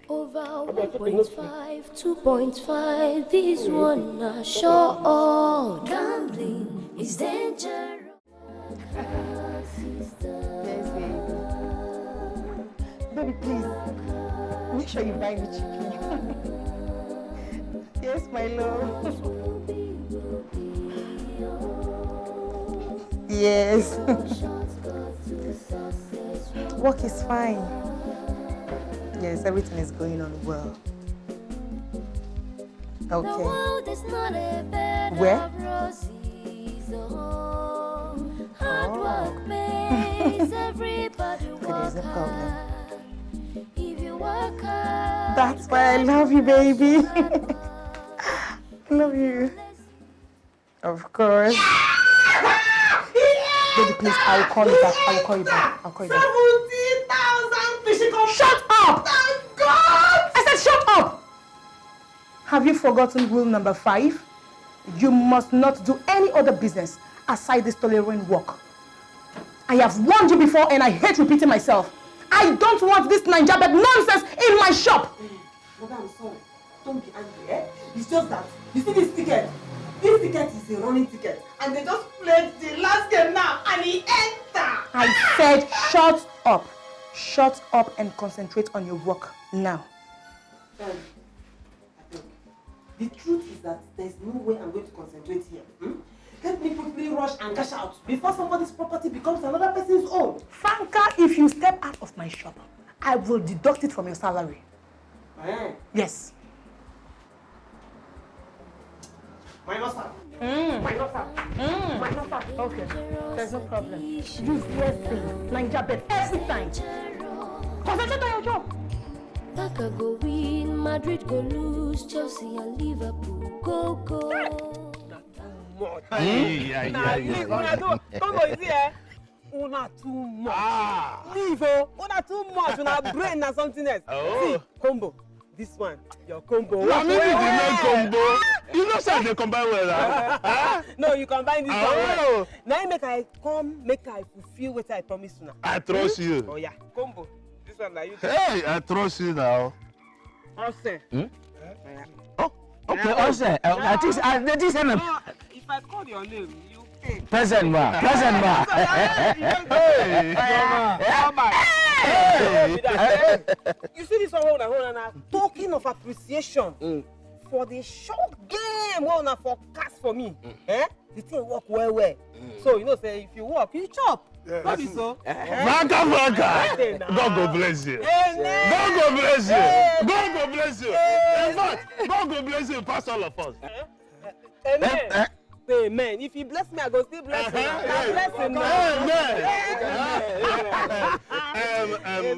Over 1.5, 2.5, this one are sure. Gambling is dangerous. Yes, baby, please, make sure you buy me chicken. Yes, my love. Yes. Work is fine. Yes, everything is going on well. Okay. Where? Hard work pays, everybody work hard. If you work hard, that's why I love you, baby. I love you. Of course. Baby, please, I will call you back. I will call you back. I'll call you back. 70,000 fishing. Shut up! Thank God! I said shut up! Have you forgotten rule number 5? You must not do any other business aside this tolerating work. I have warned you before and I hate repeating myself. I don't want this Naija nonsense in my shop. Mother, I'm sorry. Don't be angry, eh? It's just that, you see this ticket? This ticket is a running ticket. And they just played the last game now and he entered. I said shut up. Shut up and concentrate on your work now. I think the truth is that there's no way I'm going to concentrate here. Let me quickly rush and cash out before somebody's property becomes another person's own. Franca, if you step out of my shop, I will deduct it from your salary. Yes. Minus that. Minus that. Minus that. Okay. There's no problem. Use USC, Naija bet every time. Concentrate on your job. Barca go win, Madrid go lose, Chelsea and Liverpool go go. Tonto is here. Una too much. Leave, una too much. Una brain na something else. See, combo. This one, your combo. No, maybe the main combo. You know, say they combine well, No, you combine this one well. Now make I fulfill what I promised you now. I trust you. Oh yeah, combo. This one like you. Hey, I trust you now. Ose. Oh, okay, Ose. I think if I call your name, you pay. Present ma. Hey! You see this one now talking of appreciation for the short game one forecast for me. The thing work well. So you know, say if you work, you chop. What is so? Franca. God go bless you. Amen. God go bless you. God go bless you. In fact, God go bless you past all of us. Amen. Amen. If he bless me, I go still bless him. Amen.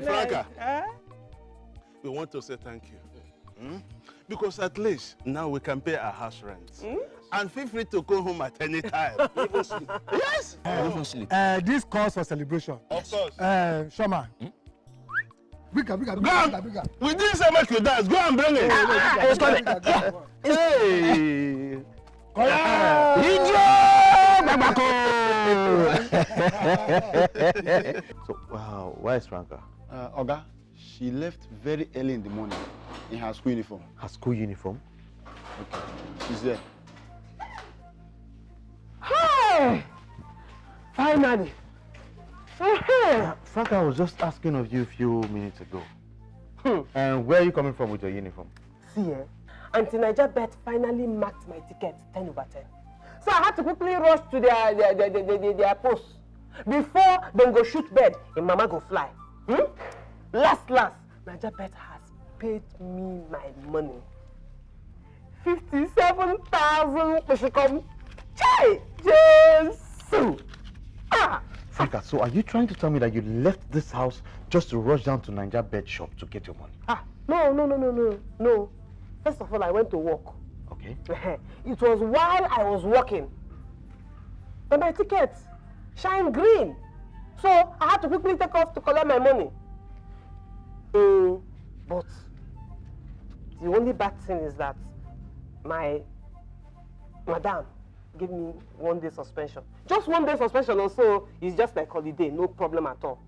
Franca, we want to say thank you. Because at least now we can pay our house rent. And feel free to go home at any time. Even sleep. Yes. Even sleep. This calls for celebration. Of course. Shoma. Bigger. We didn't say make you dance. Go and bring it. Hey. So, wow, where is Franca? Oga, she left very early in the morning in her school uniform. Her school uniform? Okay, she's there. Hey! Finally. Franca, I was just asking of you a few minutes ago. And where are you coming from with your uniform? See, Auntie Naija bet finally marked my ticket 10/10. So I had to quickly rush to their post before they go shoot bed and Mama go fly. Last, Naija bet has paid me my money. 57,000 to come. Chai! Jesus! Franca, so are you trying to tell me that you left this house just to rush down to Naija bed shop to get your money? No. First of all, I went to work. Okay. It was while I was working. And my ticket shine green. So I had to quickly take off to collect my money. But the only bad thing is that my madam gave me 1 day suspension. Just 1 day suspension also is just like holiday, no problem at all.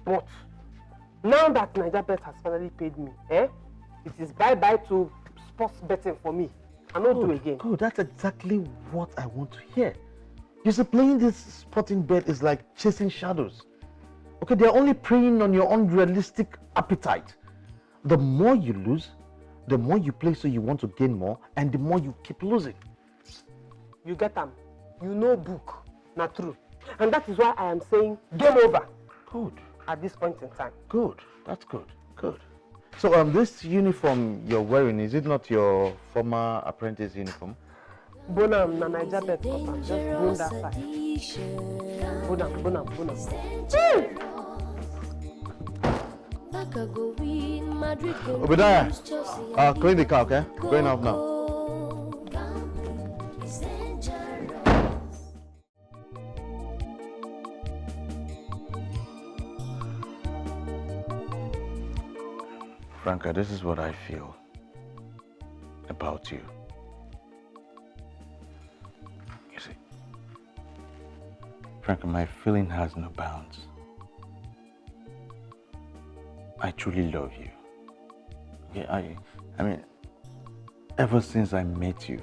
But now that Naija Bet has finally paid me, it is bye-bye to sports betting for me. I don't do again. Good, that's exactly what I want to hear. You see, playing this sporting bet is like chasing shadows. Okay, they're only preying on your unrealistic appetite. The more you lose, the more you play so you want to gain more, and the more you keep losing. You get them. You know book, not true. And that is why I am saying game over. Good. At this point in time. Good, that's good, good. So this uniform you're wearing, is it not your former apprentice uniform? Bonam na Naija Bet papa, just bring that side. Bonam. Obadiah, clean the car, okay? Going off now. Franca, this is what I feel about you. You see, Franca, my feeling has no bounds. I truly love you. Okay, I mean, ever since I met you,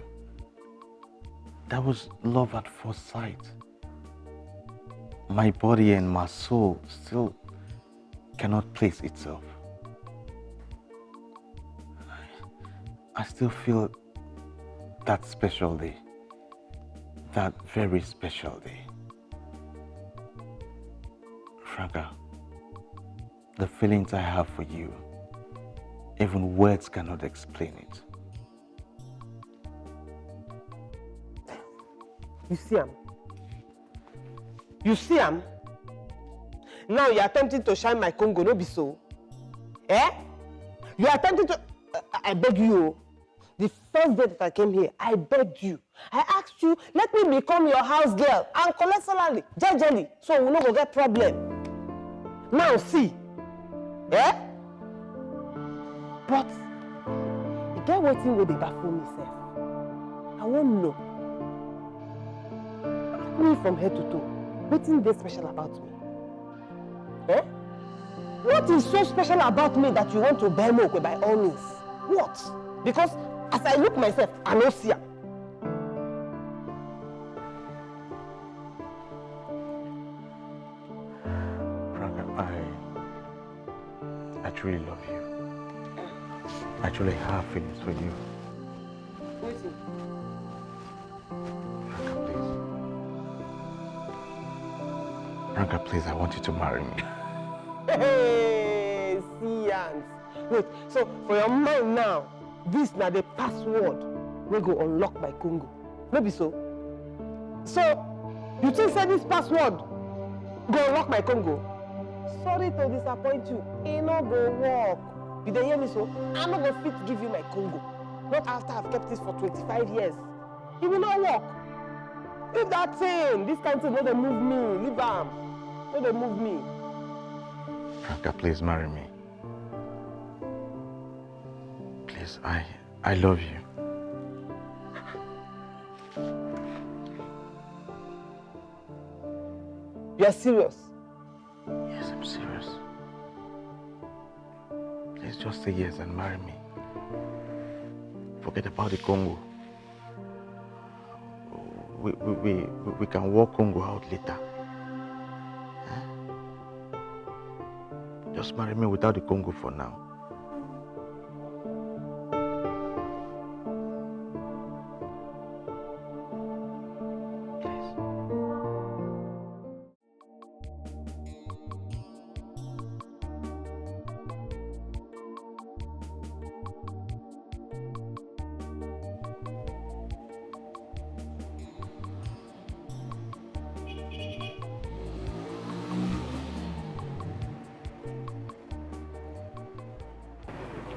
that was love at first sight. My body and my soul still cannot place itself. I still feel that special day. that very special day. Franca, the feelings I have for you, even words cannot explain it. You see him? You see him? Now you're attempting to shine my Congo, no be so? Eh? You're attempting to... I beg you. The first day that I came here, I begged you. I asked you, let me become your house girl and collect salary, jejely, so we no go get problem. Now see. Eh? But, you get wetin wey dey baffle me sef. I won't know. Ask me from head to toe. Wetin dey special about me? Eh? What is so special about me that you want to bear milk by all means? What? Because as I look myself, I no see am. Franca, I truly love you. I truly have feelings for you. Wetin? Franca, please, I want you to marry me. Hey, see ants. Wait, so for your mind now, this na the password wey go unlock my Congo. No be so? So, you think say this password go unlock my Congo? Sorry to disappoint you, e no go work. You dey hear me so? I no go fit give you my Congo. Not after I've kept this for 25 years. It will not work. Leave that thing. This kind of thing no dey move me. Leave am. No dey move me. Franca, please marry me. Please, I love you. You are serious? Yes, I'm serious. Please just say yes and marry me. Forget about the Congo. We can work Congo out later. Just marry me without the Congo for now.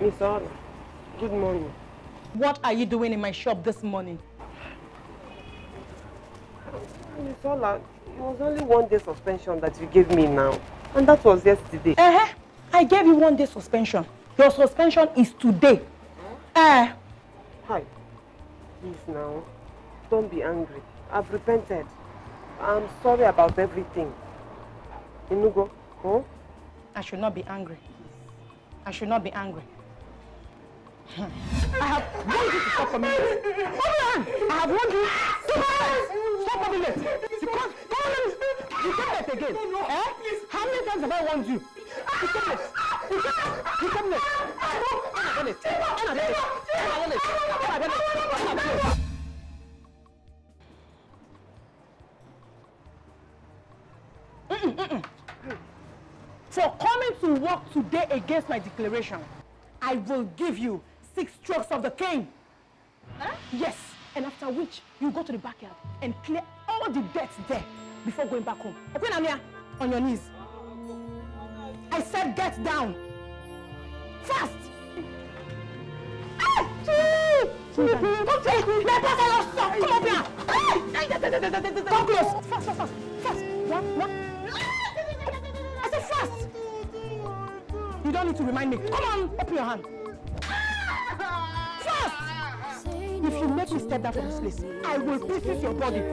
Miss Anna, good morning. What are you doing in my shop this morning? Miss Ola, it was only 1 day suspension that you gave me now. And that was yesterday. I gave you 1 day suspension. Your suspension is today. Hi. Please now, don't be angry. I've repented. I'm sorry about everything. Inugo, huh? I should not be angry. I should not be angry. I have warned you to stop coming late. I have warned you. Stop coming late. Because you came late again. How many times have I warned you? You came late. You came late. For coming to work today against my declaration, I will give you 6 strokes of the cane. Yes, and after which you go to the backyard and clear all the dirt there before going back home. Okay, Namia, on your knees. I said get down. Fast. Come up here. Come close. Fast. 1. I said fast. You don't need to remind me. Come on, open your hand. Fast! If you make me step down from this place, I will pieces your body. You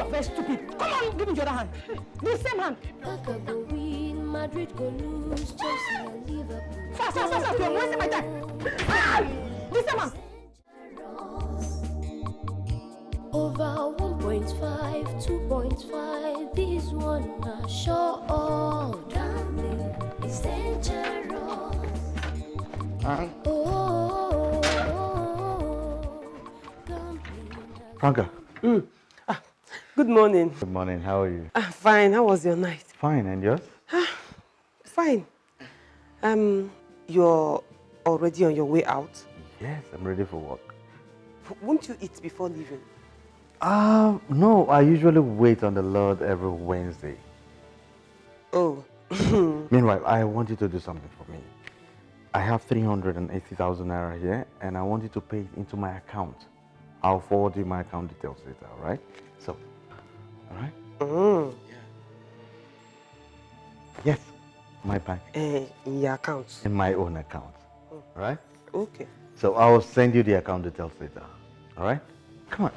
are very stupid. Come on, give me the other hand. The same hand. Fast. You're wasting my time. The same hand. Over 1.5, 2.5, this one I sure all gambling is dangerous. Franca. Good morning. Good morning. How are you? Fine. How was your night? Fine. And yours? Fine. You're already on your way out? Yes, I'm ready for work. Won't you eat before leaving? No. I usually wait on the Lord every Wednesday. Oh. Meanwhile, I want you to do something for me. I have 380,000 naira here, and I want you to pay it into my account. I'll forward you my account details later, all right? So, all right? Mm. Yes, my bank. In your account? In my own account, all right? Okay. So I'll send you the account details later, all right? Come on.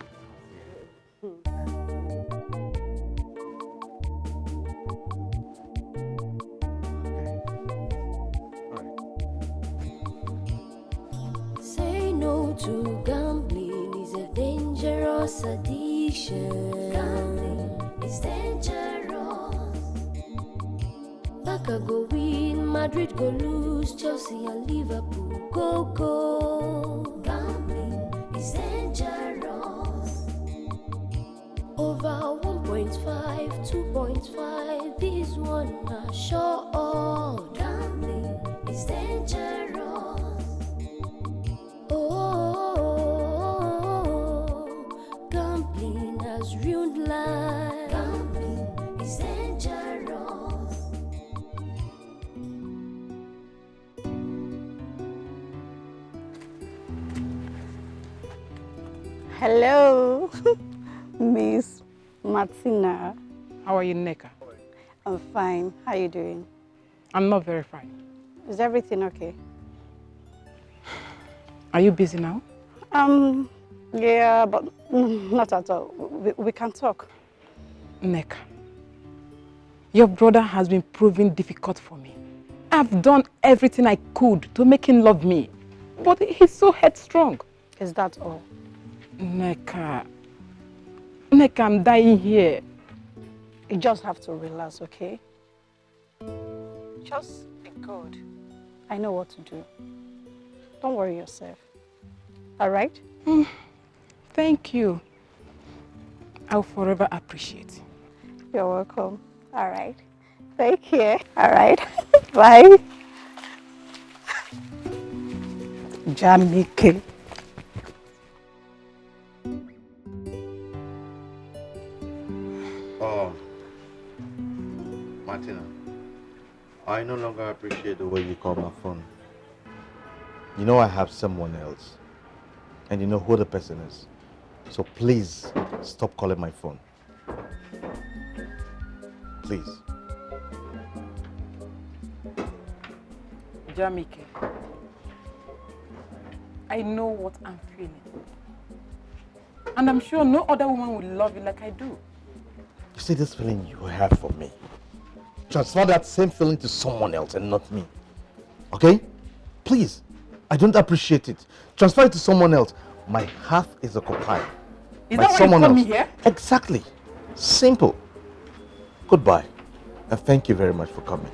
Say no to gambling is a dangerous addiction. Gambling is dangerous. Barca go win, Madrid go lose, Chelsea and Liverpool go. Gambling is dangerous. Over 1.5, 2.5, this one are sure. Gambling is dangerous. Oh, gambling has ruined life. Gambling is dangerous. Hello, Miss Martina. How are you, Neka? I'm fine. How are you doing? I'm not very fine. Is everything okay? Are you busy now? Yeah, but not at all. We can talk. Neka, your brother has been proving difficult for me. I've done everything I could to make him love me, but he's so headstrong. Is that all? Neka, I'm dying here. You just have to relax, okay? Just be good. I know what to do. Don't worry yourself. All right? Thank you. I'll forever appreciate. You're welcome. All right. Take care. All right. Bye. Jamike. Oh, Martina, I no longer appreciate the way you call my phone. You know I have someone else, and you know who the person is. So please, stop calling my phone. Please. Jamike, I know what I'm feeling. And I'm sure no other woman will love you like I do. You see this feeling you have for me? Transfer that same feeling to someone else and not me. Okay? Please. I don't appreciate it. Transfer it to someone else. My heart is occupied. Is that why you called me here? Exactly. Simple. Goodbye. And thank you very much for coming.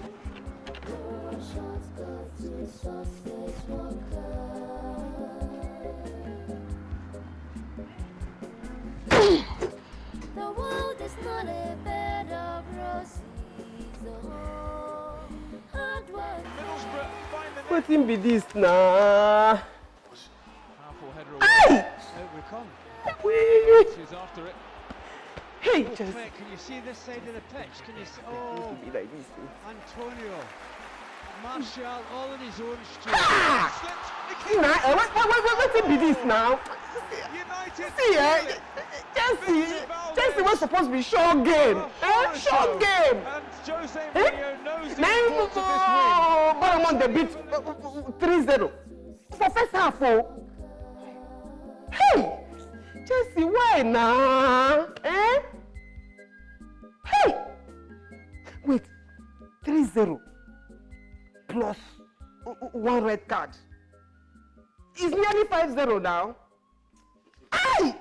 The world is not a bed of roses. Hard work. What be this now? Hey! She's after it. Hey, Can just you see this side of the pitch? Can you see? Oh, be like this. Antonio. Martial all in his own See now, what be this now? United. See, Chelsea was supposed to be short game. Short game. And Jose Mourinho knows the importance of this But on the beat 3-0. For first half, oh. Hey, Chelsea, why now? Hey, wait, 3-0 plus one red card. It's nearly 5-0 now. Hey!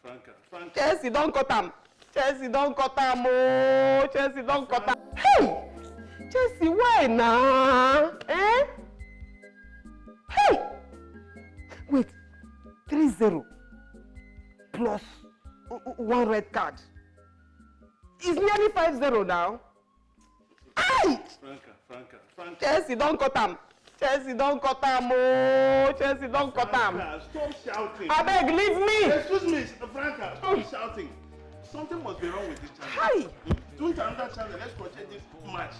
Franca. Chelsea don't cut him. Chelsea don't cut him. Oh, Chelsea don't cut him. Hey! Chelsea, why now? Hey! Wait, 3-0 plus one red card. It's nearly 5-0 now. Aye! Franca. Chelsea, don't cut him. Chelsea, don't cut him. Oh, Chelsea, don't cut him. Stop shouting. I beg, leave me. Excuse me, Franca, stop shouting. Something must be wrong with this channel. Hi. Do it another channel. Let's project this match.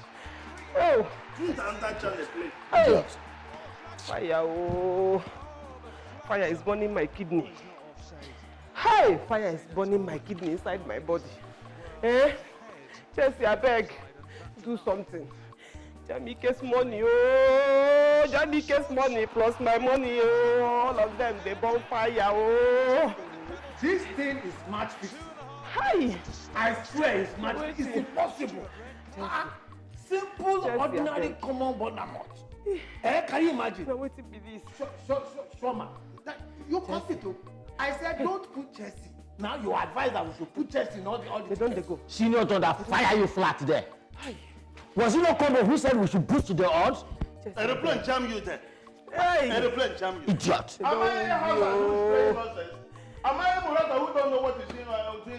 Oh. Do it another channel, please. Hey. Fire, oh. Fire is burning my kidney. Hey, fire is burning my kidney inside my body. Eh? Chelsea, I beg, do something. Jamike's money, oh, Jamike's money plus my money, oh, all of them, they burn fire, oh. This thing is match fixing. Hi. I swear it's match fixing. It's impossible. Simple, Chelsea, ordinary, common, but not. Can you imagine? Now, what be this? Sure, man. You cost it, too. I said, don't put Chelsea. Now you advise that we should put Chelsea in all the They don't go. Senior Thunder, fire you flat there. Hi. Was it not Combo who said we should boost the odds? Aeroplane jam you there. Hey. Aeroplane jam you. Idiot. Am I a house who's playing nonsense? Am I a Murata who don't know what is doing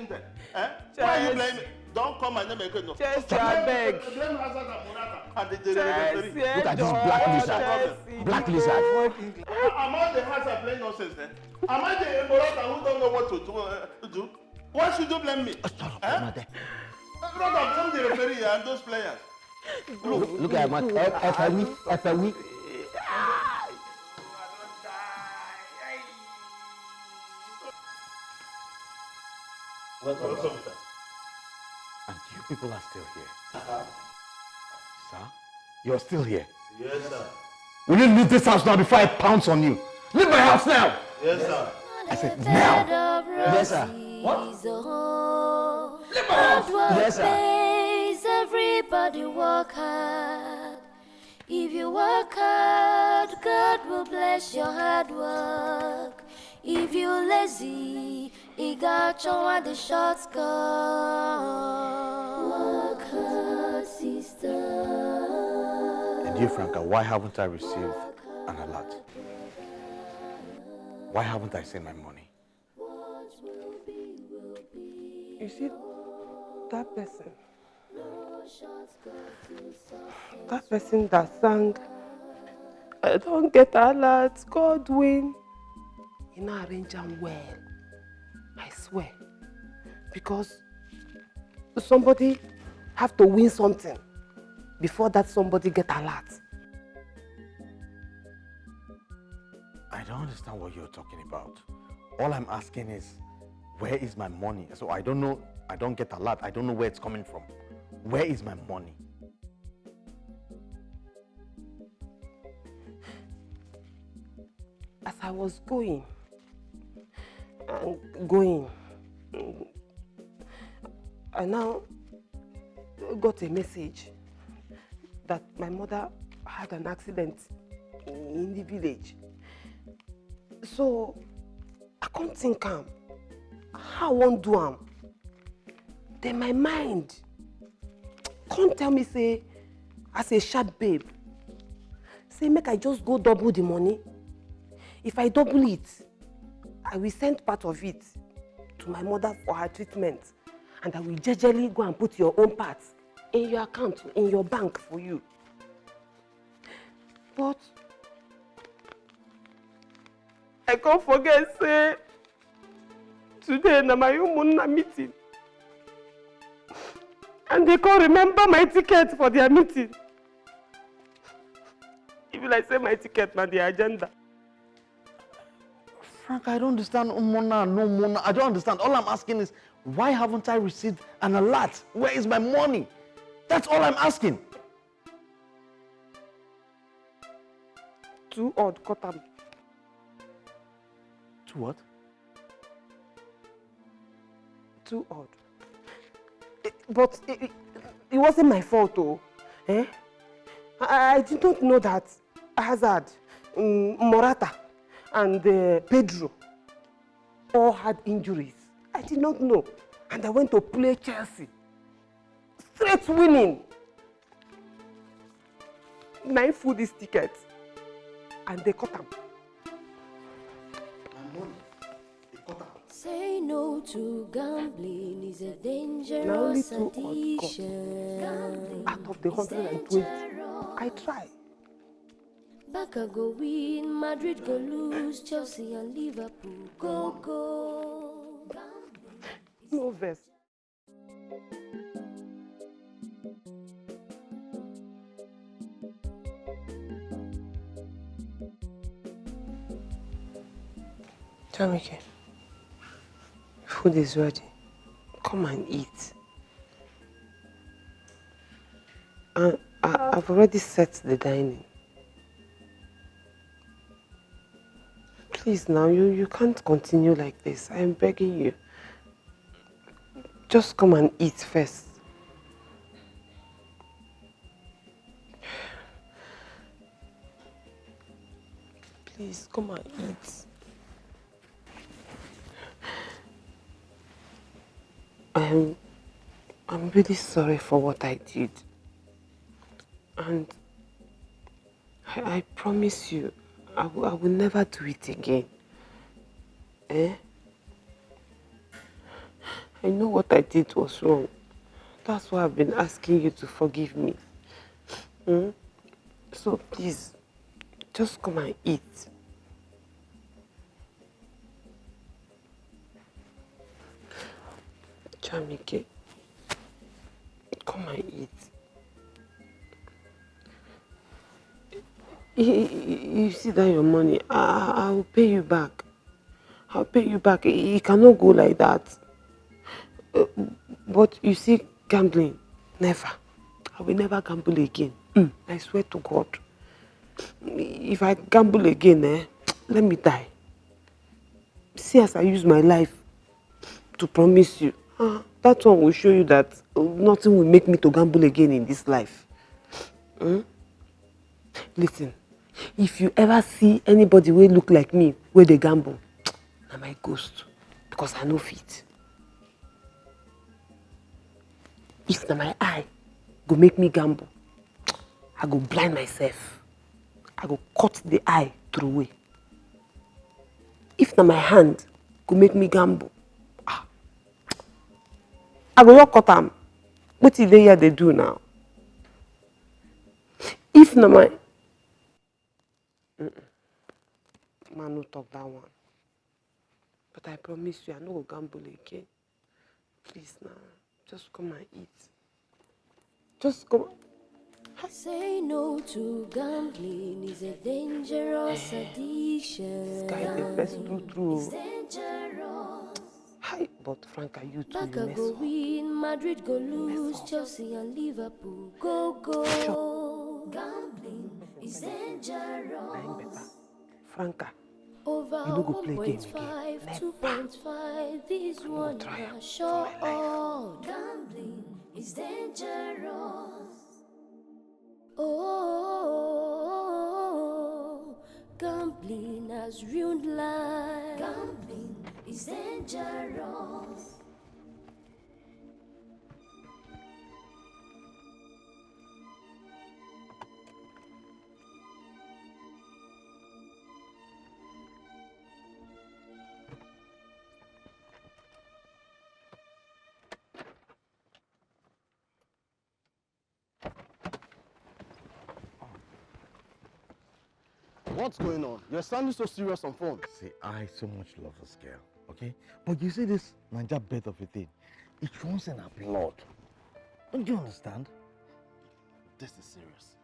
there? Eh? Why are you blaming? Don't come and name again. No. Chelsea, I beg. Blame Hazard and Murata and the Chelsea, look at this black lizard. Black lizard. Am I the Hazard playing nonsense then? Am I the Murata who don't know what to do? Why should you blame me? Eh? Rather blame the referee and those players. Look at my FAW. Welcome, sir. And you people are still here. Sir? You're still here? Yes, sir. Will you leave this house now before I pounce on you? Leave my house now! Yes, sir. I said now! Yes, sir. What? Leave my house! Yes, sir. Everybody work hard. If you work hard, God will bless your hard work. If you're lazy, he got you at the short skirt. Work hard, sister. And dear Franca, why haven't I received an alert? Why haven't I seen my money? You see, that person that sang, I don't get alert, God win. You know, arrange them well. I swear. Because somebody have to win something before that somebody get alert. I don't understand what you're talking about. All I'm asking is, where is my money? So I don't know, I don't get alert. I don't know where it's coming from. Where is my money? As I was going, I now got a message that my mother had an accident in the village. So I can't think how I won't do am. Then my mind can't tell me say, as a sharp babe, say make I just go double the money. If I double it, I will send part of it to my mother for her treatment, and I will jejely go and put your own part in your account, in your bank for you. But I can't forget, say, today na my umunna meeting. And they can't remember my ticket for their meeting. Even I say my ticket na the agenda. Frank, I don't understand Umona, no Mona. I don't understand. All I'm asking is, why haven't I received an alert? Where is my money? That's all I'm asking. Too odd, cut am. Too what? Too odd. But it wasn't my fault, though. Eh? I did not know that Hazard, Morata, and Pedro all had injuries. I did not know. And I went to play Chelsea. Straight winning. 9 foodies tickets. And they cut them. My money, they cut out. Say no to gambling is a Now only dangerous 2 odds addiction. out of the 120. I try. Barca go win, Madrid go lose, Chelsea and Liverpool go go. No verse. Jamike, food is ready. Come and eat. I've already set the dining. Please now, you can't continue like this. I'm begging you. Just come and eat first. Please, come and eat. I'm really sorry for what I did. And I promise you, I will never do it again. Eh? I know what I did was wrong. That's why I've been asking you to forgive me. So please, just come and eat. Jamike, come and eat. You see that your money, I will pay you back. I'll pay you back. It cannot go like that. But you see, gambling, never. I will never gamble again. I swear to God. If I gamble again, let me die. See as I use my life to promise you. That one will show you that nothing will make me to gamble again in this life. Listen, if you ever see anybody who look like me where they gamble, I'm my ghost, because I know fit. If na my eye go make me gamble, I go blind myself. I go cut the eye through away. If na my hand go make me gamble, I go not cut am. What did they here they do now? If na my man no talk that one. But I promise you, I no go gamble again. Please now, just come and eat. Just come. Say no to gambling is a dangerous addiction. This guy the best through. It's dangerous. Hi, but Franca, you too, Barca you mess go up. win, Madrid go lose, Chelsea and Liverpool go go. Gambling is dangerous. Franca, Over you no go play game 1.5, 2.5, this one na sure. Gambling is dangerous. Oh, gambling has ruined life. Gambling is dangerous. What's going on? You're sounding so serious on phone. See, I so much love this girl, okay? But you see this Naija birth of a thing, it runs in her blood. Don't you understand? This is serious.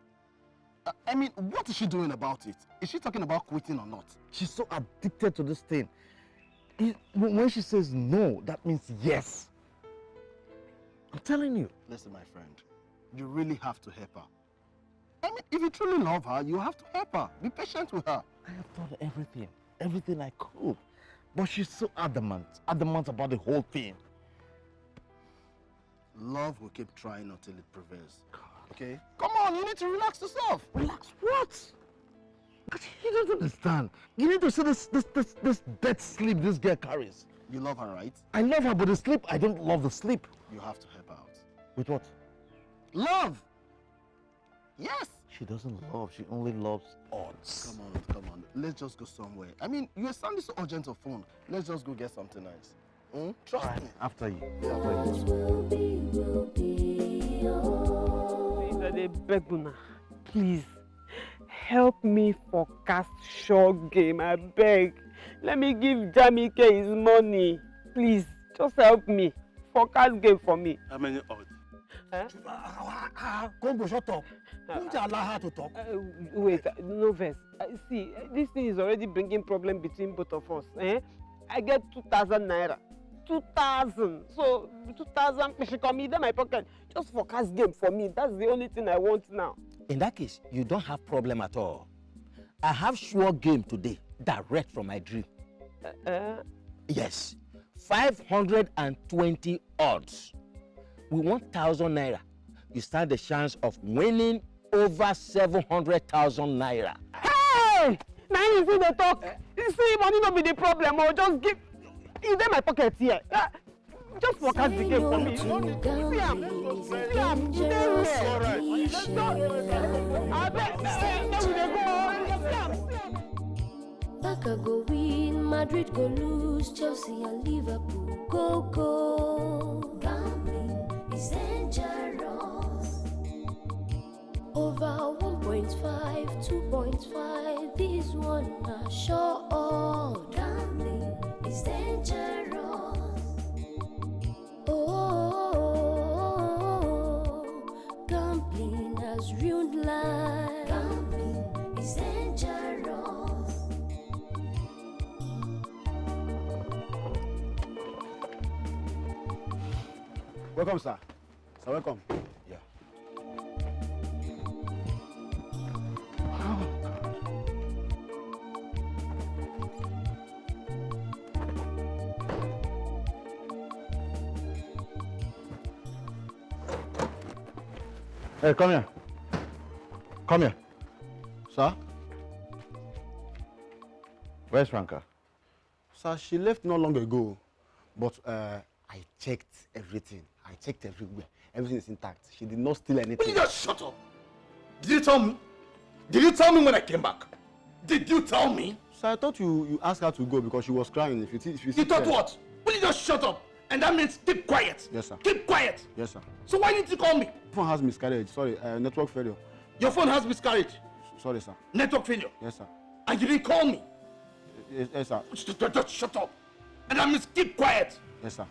I mean, what is she doing about it? Is she talking about quitting or not? She's so addicted to this thing. When she says no, that means yes. I'm telling you. Listen, my friend, you really have to help her. I mean, if you truly love her, you have to help her. Be patient with her. I have thought everything I could. But she's so adamant about the whole thing. Love will keep trying until it prevails. Okay? Come on, you need to relax yourself. Relax what? But you don't understand. You need to see this dead sleep this girl carries. You love her, right? I love her, but the sleep, I don't love the sleep. You have to help her out. With what? Love! Yes! She doesn't love, she only loves odds. Come on. let's just go somewhere. I mean, you're sounding so urgent on phone. Let's just go get something nice. Trust me. After you. Please, help me forecast short game, I beg. Let me give Jamike his money. Please, just help me. Forecast game for me. How many odds? Congo, shut up. Don't you allow her to talk? Wait, no verse. See, this thing is already bringing problem between both of us. I get 2,000 naira. 2,000. So 2,000 she come in my pocket. Just forecast game for me. That's the only thing I want now. In that case, you don't have problem at all. I have sure game today, direct from my dream. Yes, 520 odds. With 1,000 naira, you stand the chance of winning over 700,000 naira. Hey! Now you see the talk. You see, money not be the problem. Or just give. It's in my pocket here. Just forecast the game for me. See, Barca go win, Madrid go lose, Chelsea and Liverpool go. Gambling is dangerous. Over 1.5, 2.5, this one are sure. Gambling is dangerous. Oh, gambling has ruined life. Gambling is dangerous. Welcome, sir. Sir, welcome. Yeah. Hey, come here. Come here. Sir? Where's Franca? Sir, she left not long ago. But I checked everything. I checked everywhere. Everything is intact. She did not steal anything. Will you just shut up? Did you tell me? Did you tell me when I came back? Did you tell me? Sir, I thought you asked her to go because she was crying. If you thought what? Will you just shut up? And that means keep quiet. Yes, sir. Keep quiet. Yes, sir. So why didn't you call me? Phone has miscarriage. Sorry, network failure. Your phone has miscarriage. Sorry, sir. Network failure. Yes, sir. And you didn't call me. Yes, sir. Just shut up. And that means keep quiet. Yes, sir.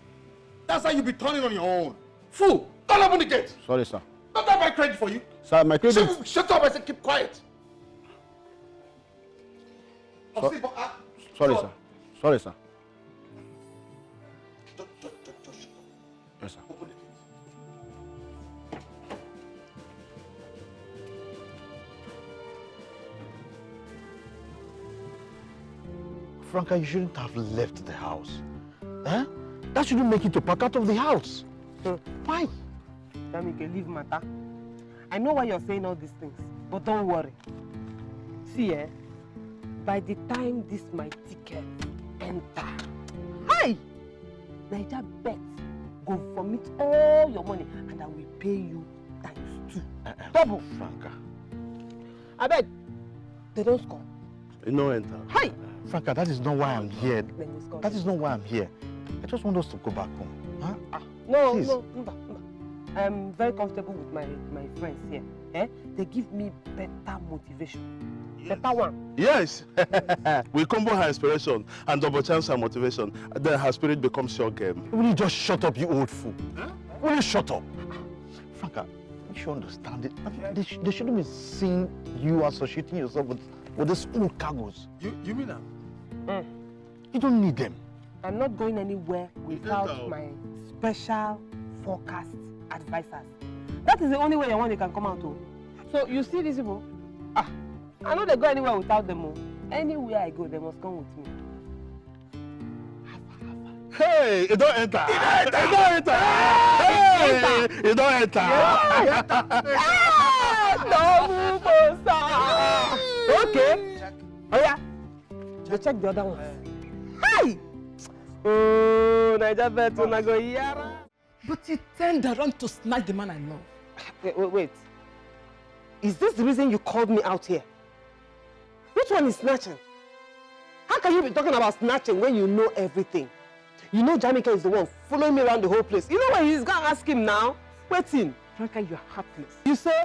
That's how you be turning on your own. Fool, don't open the gate. Sorry, sir. Don't have my credit for you. Sir, my credit... Shut up, I said keep quiet. Sorry, sir. Sorry, sir. Yes, sir. Open the gate. Franca, you shouldn't have left the house. Huh? That shouldn't make you to pack out of the house. Why? Jamike, leave matter. I know why you're saying all these things, but don't worry. See, by the time this my ticket enter, hi! Naija bet go vomit all your money and I will pay you times 2. Double. Franca. I bet they don't score. No enter. Hi! Franca, that is not why I'm here. That is not why I'm here. I just want us to go back home. Huh? No, Please. no. I'm very comfortable with my friends here. They give me better motivation. Yes. Better one. Yes. We combo her inspiration and double chance her motivation. Then her spirit becomes your game. Will you just shut up, you old fool? Huh? Will you shut up? Franca, you should understand it. I mean, they shouldn't be seeing you associating yourself with these old cargoes. You mean that? You don't need them. I'm not going anywhere without my special forecast advisors. That is the only way you can come out to. So you see these people? I know they go anywhere without them. Anywhere I go, they must come with me. Hey, it don't enter. It don't enter. Hey, it don't enter. Okay. Oh yeah. Go check the other one. Hi. Oh, Naija bet una go yara. But you turned around to snatch the man I love. Wait. Is this the reason you called me out here? Which one is snatching? How can you be talking about snatching when you know everything? You know Jamaica is the one following me around the whole place. You know what he's gonna ask him now? Waiting. Franca, you're heartless. You say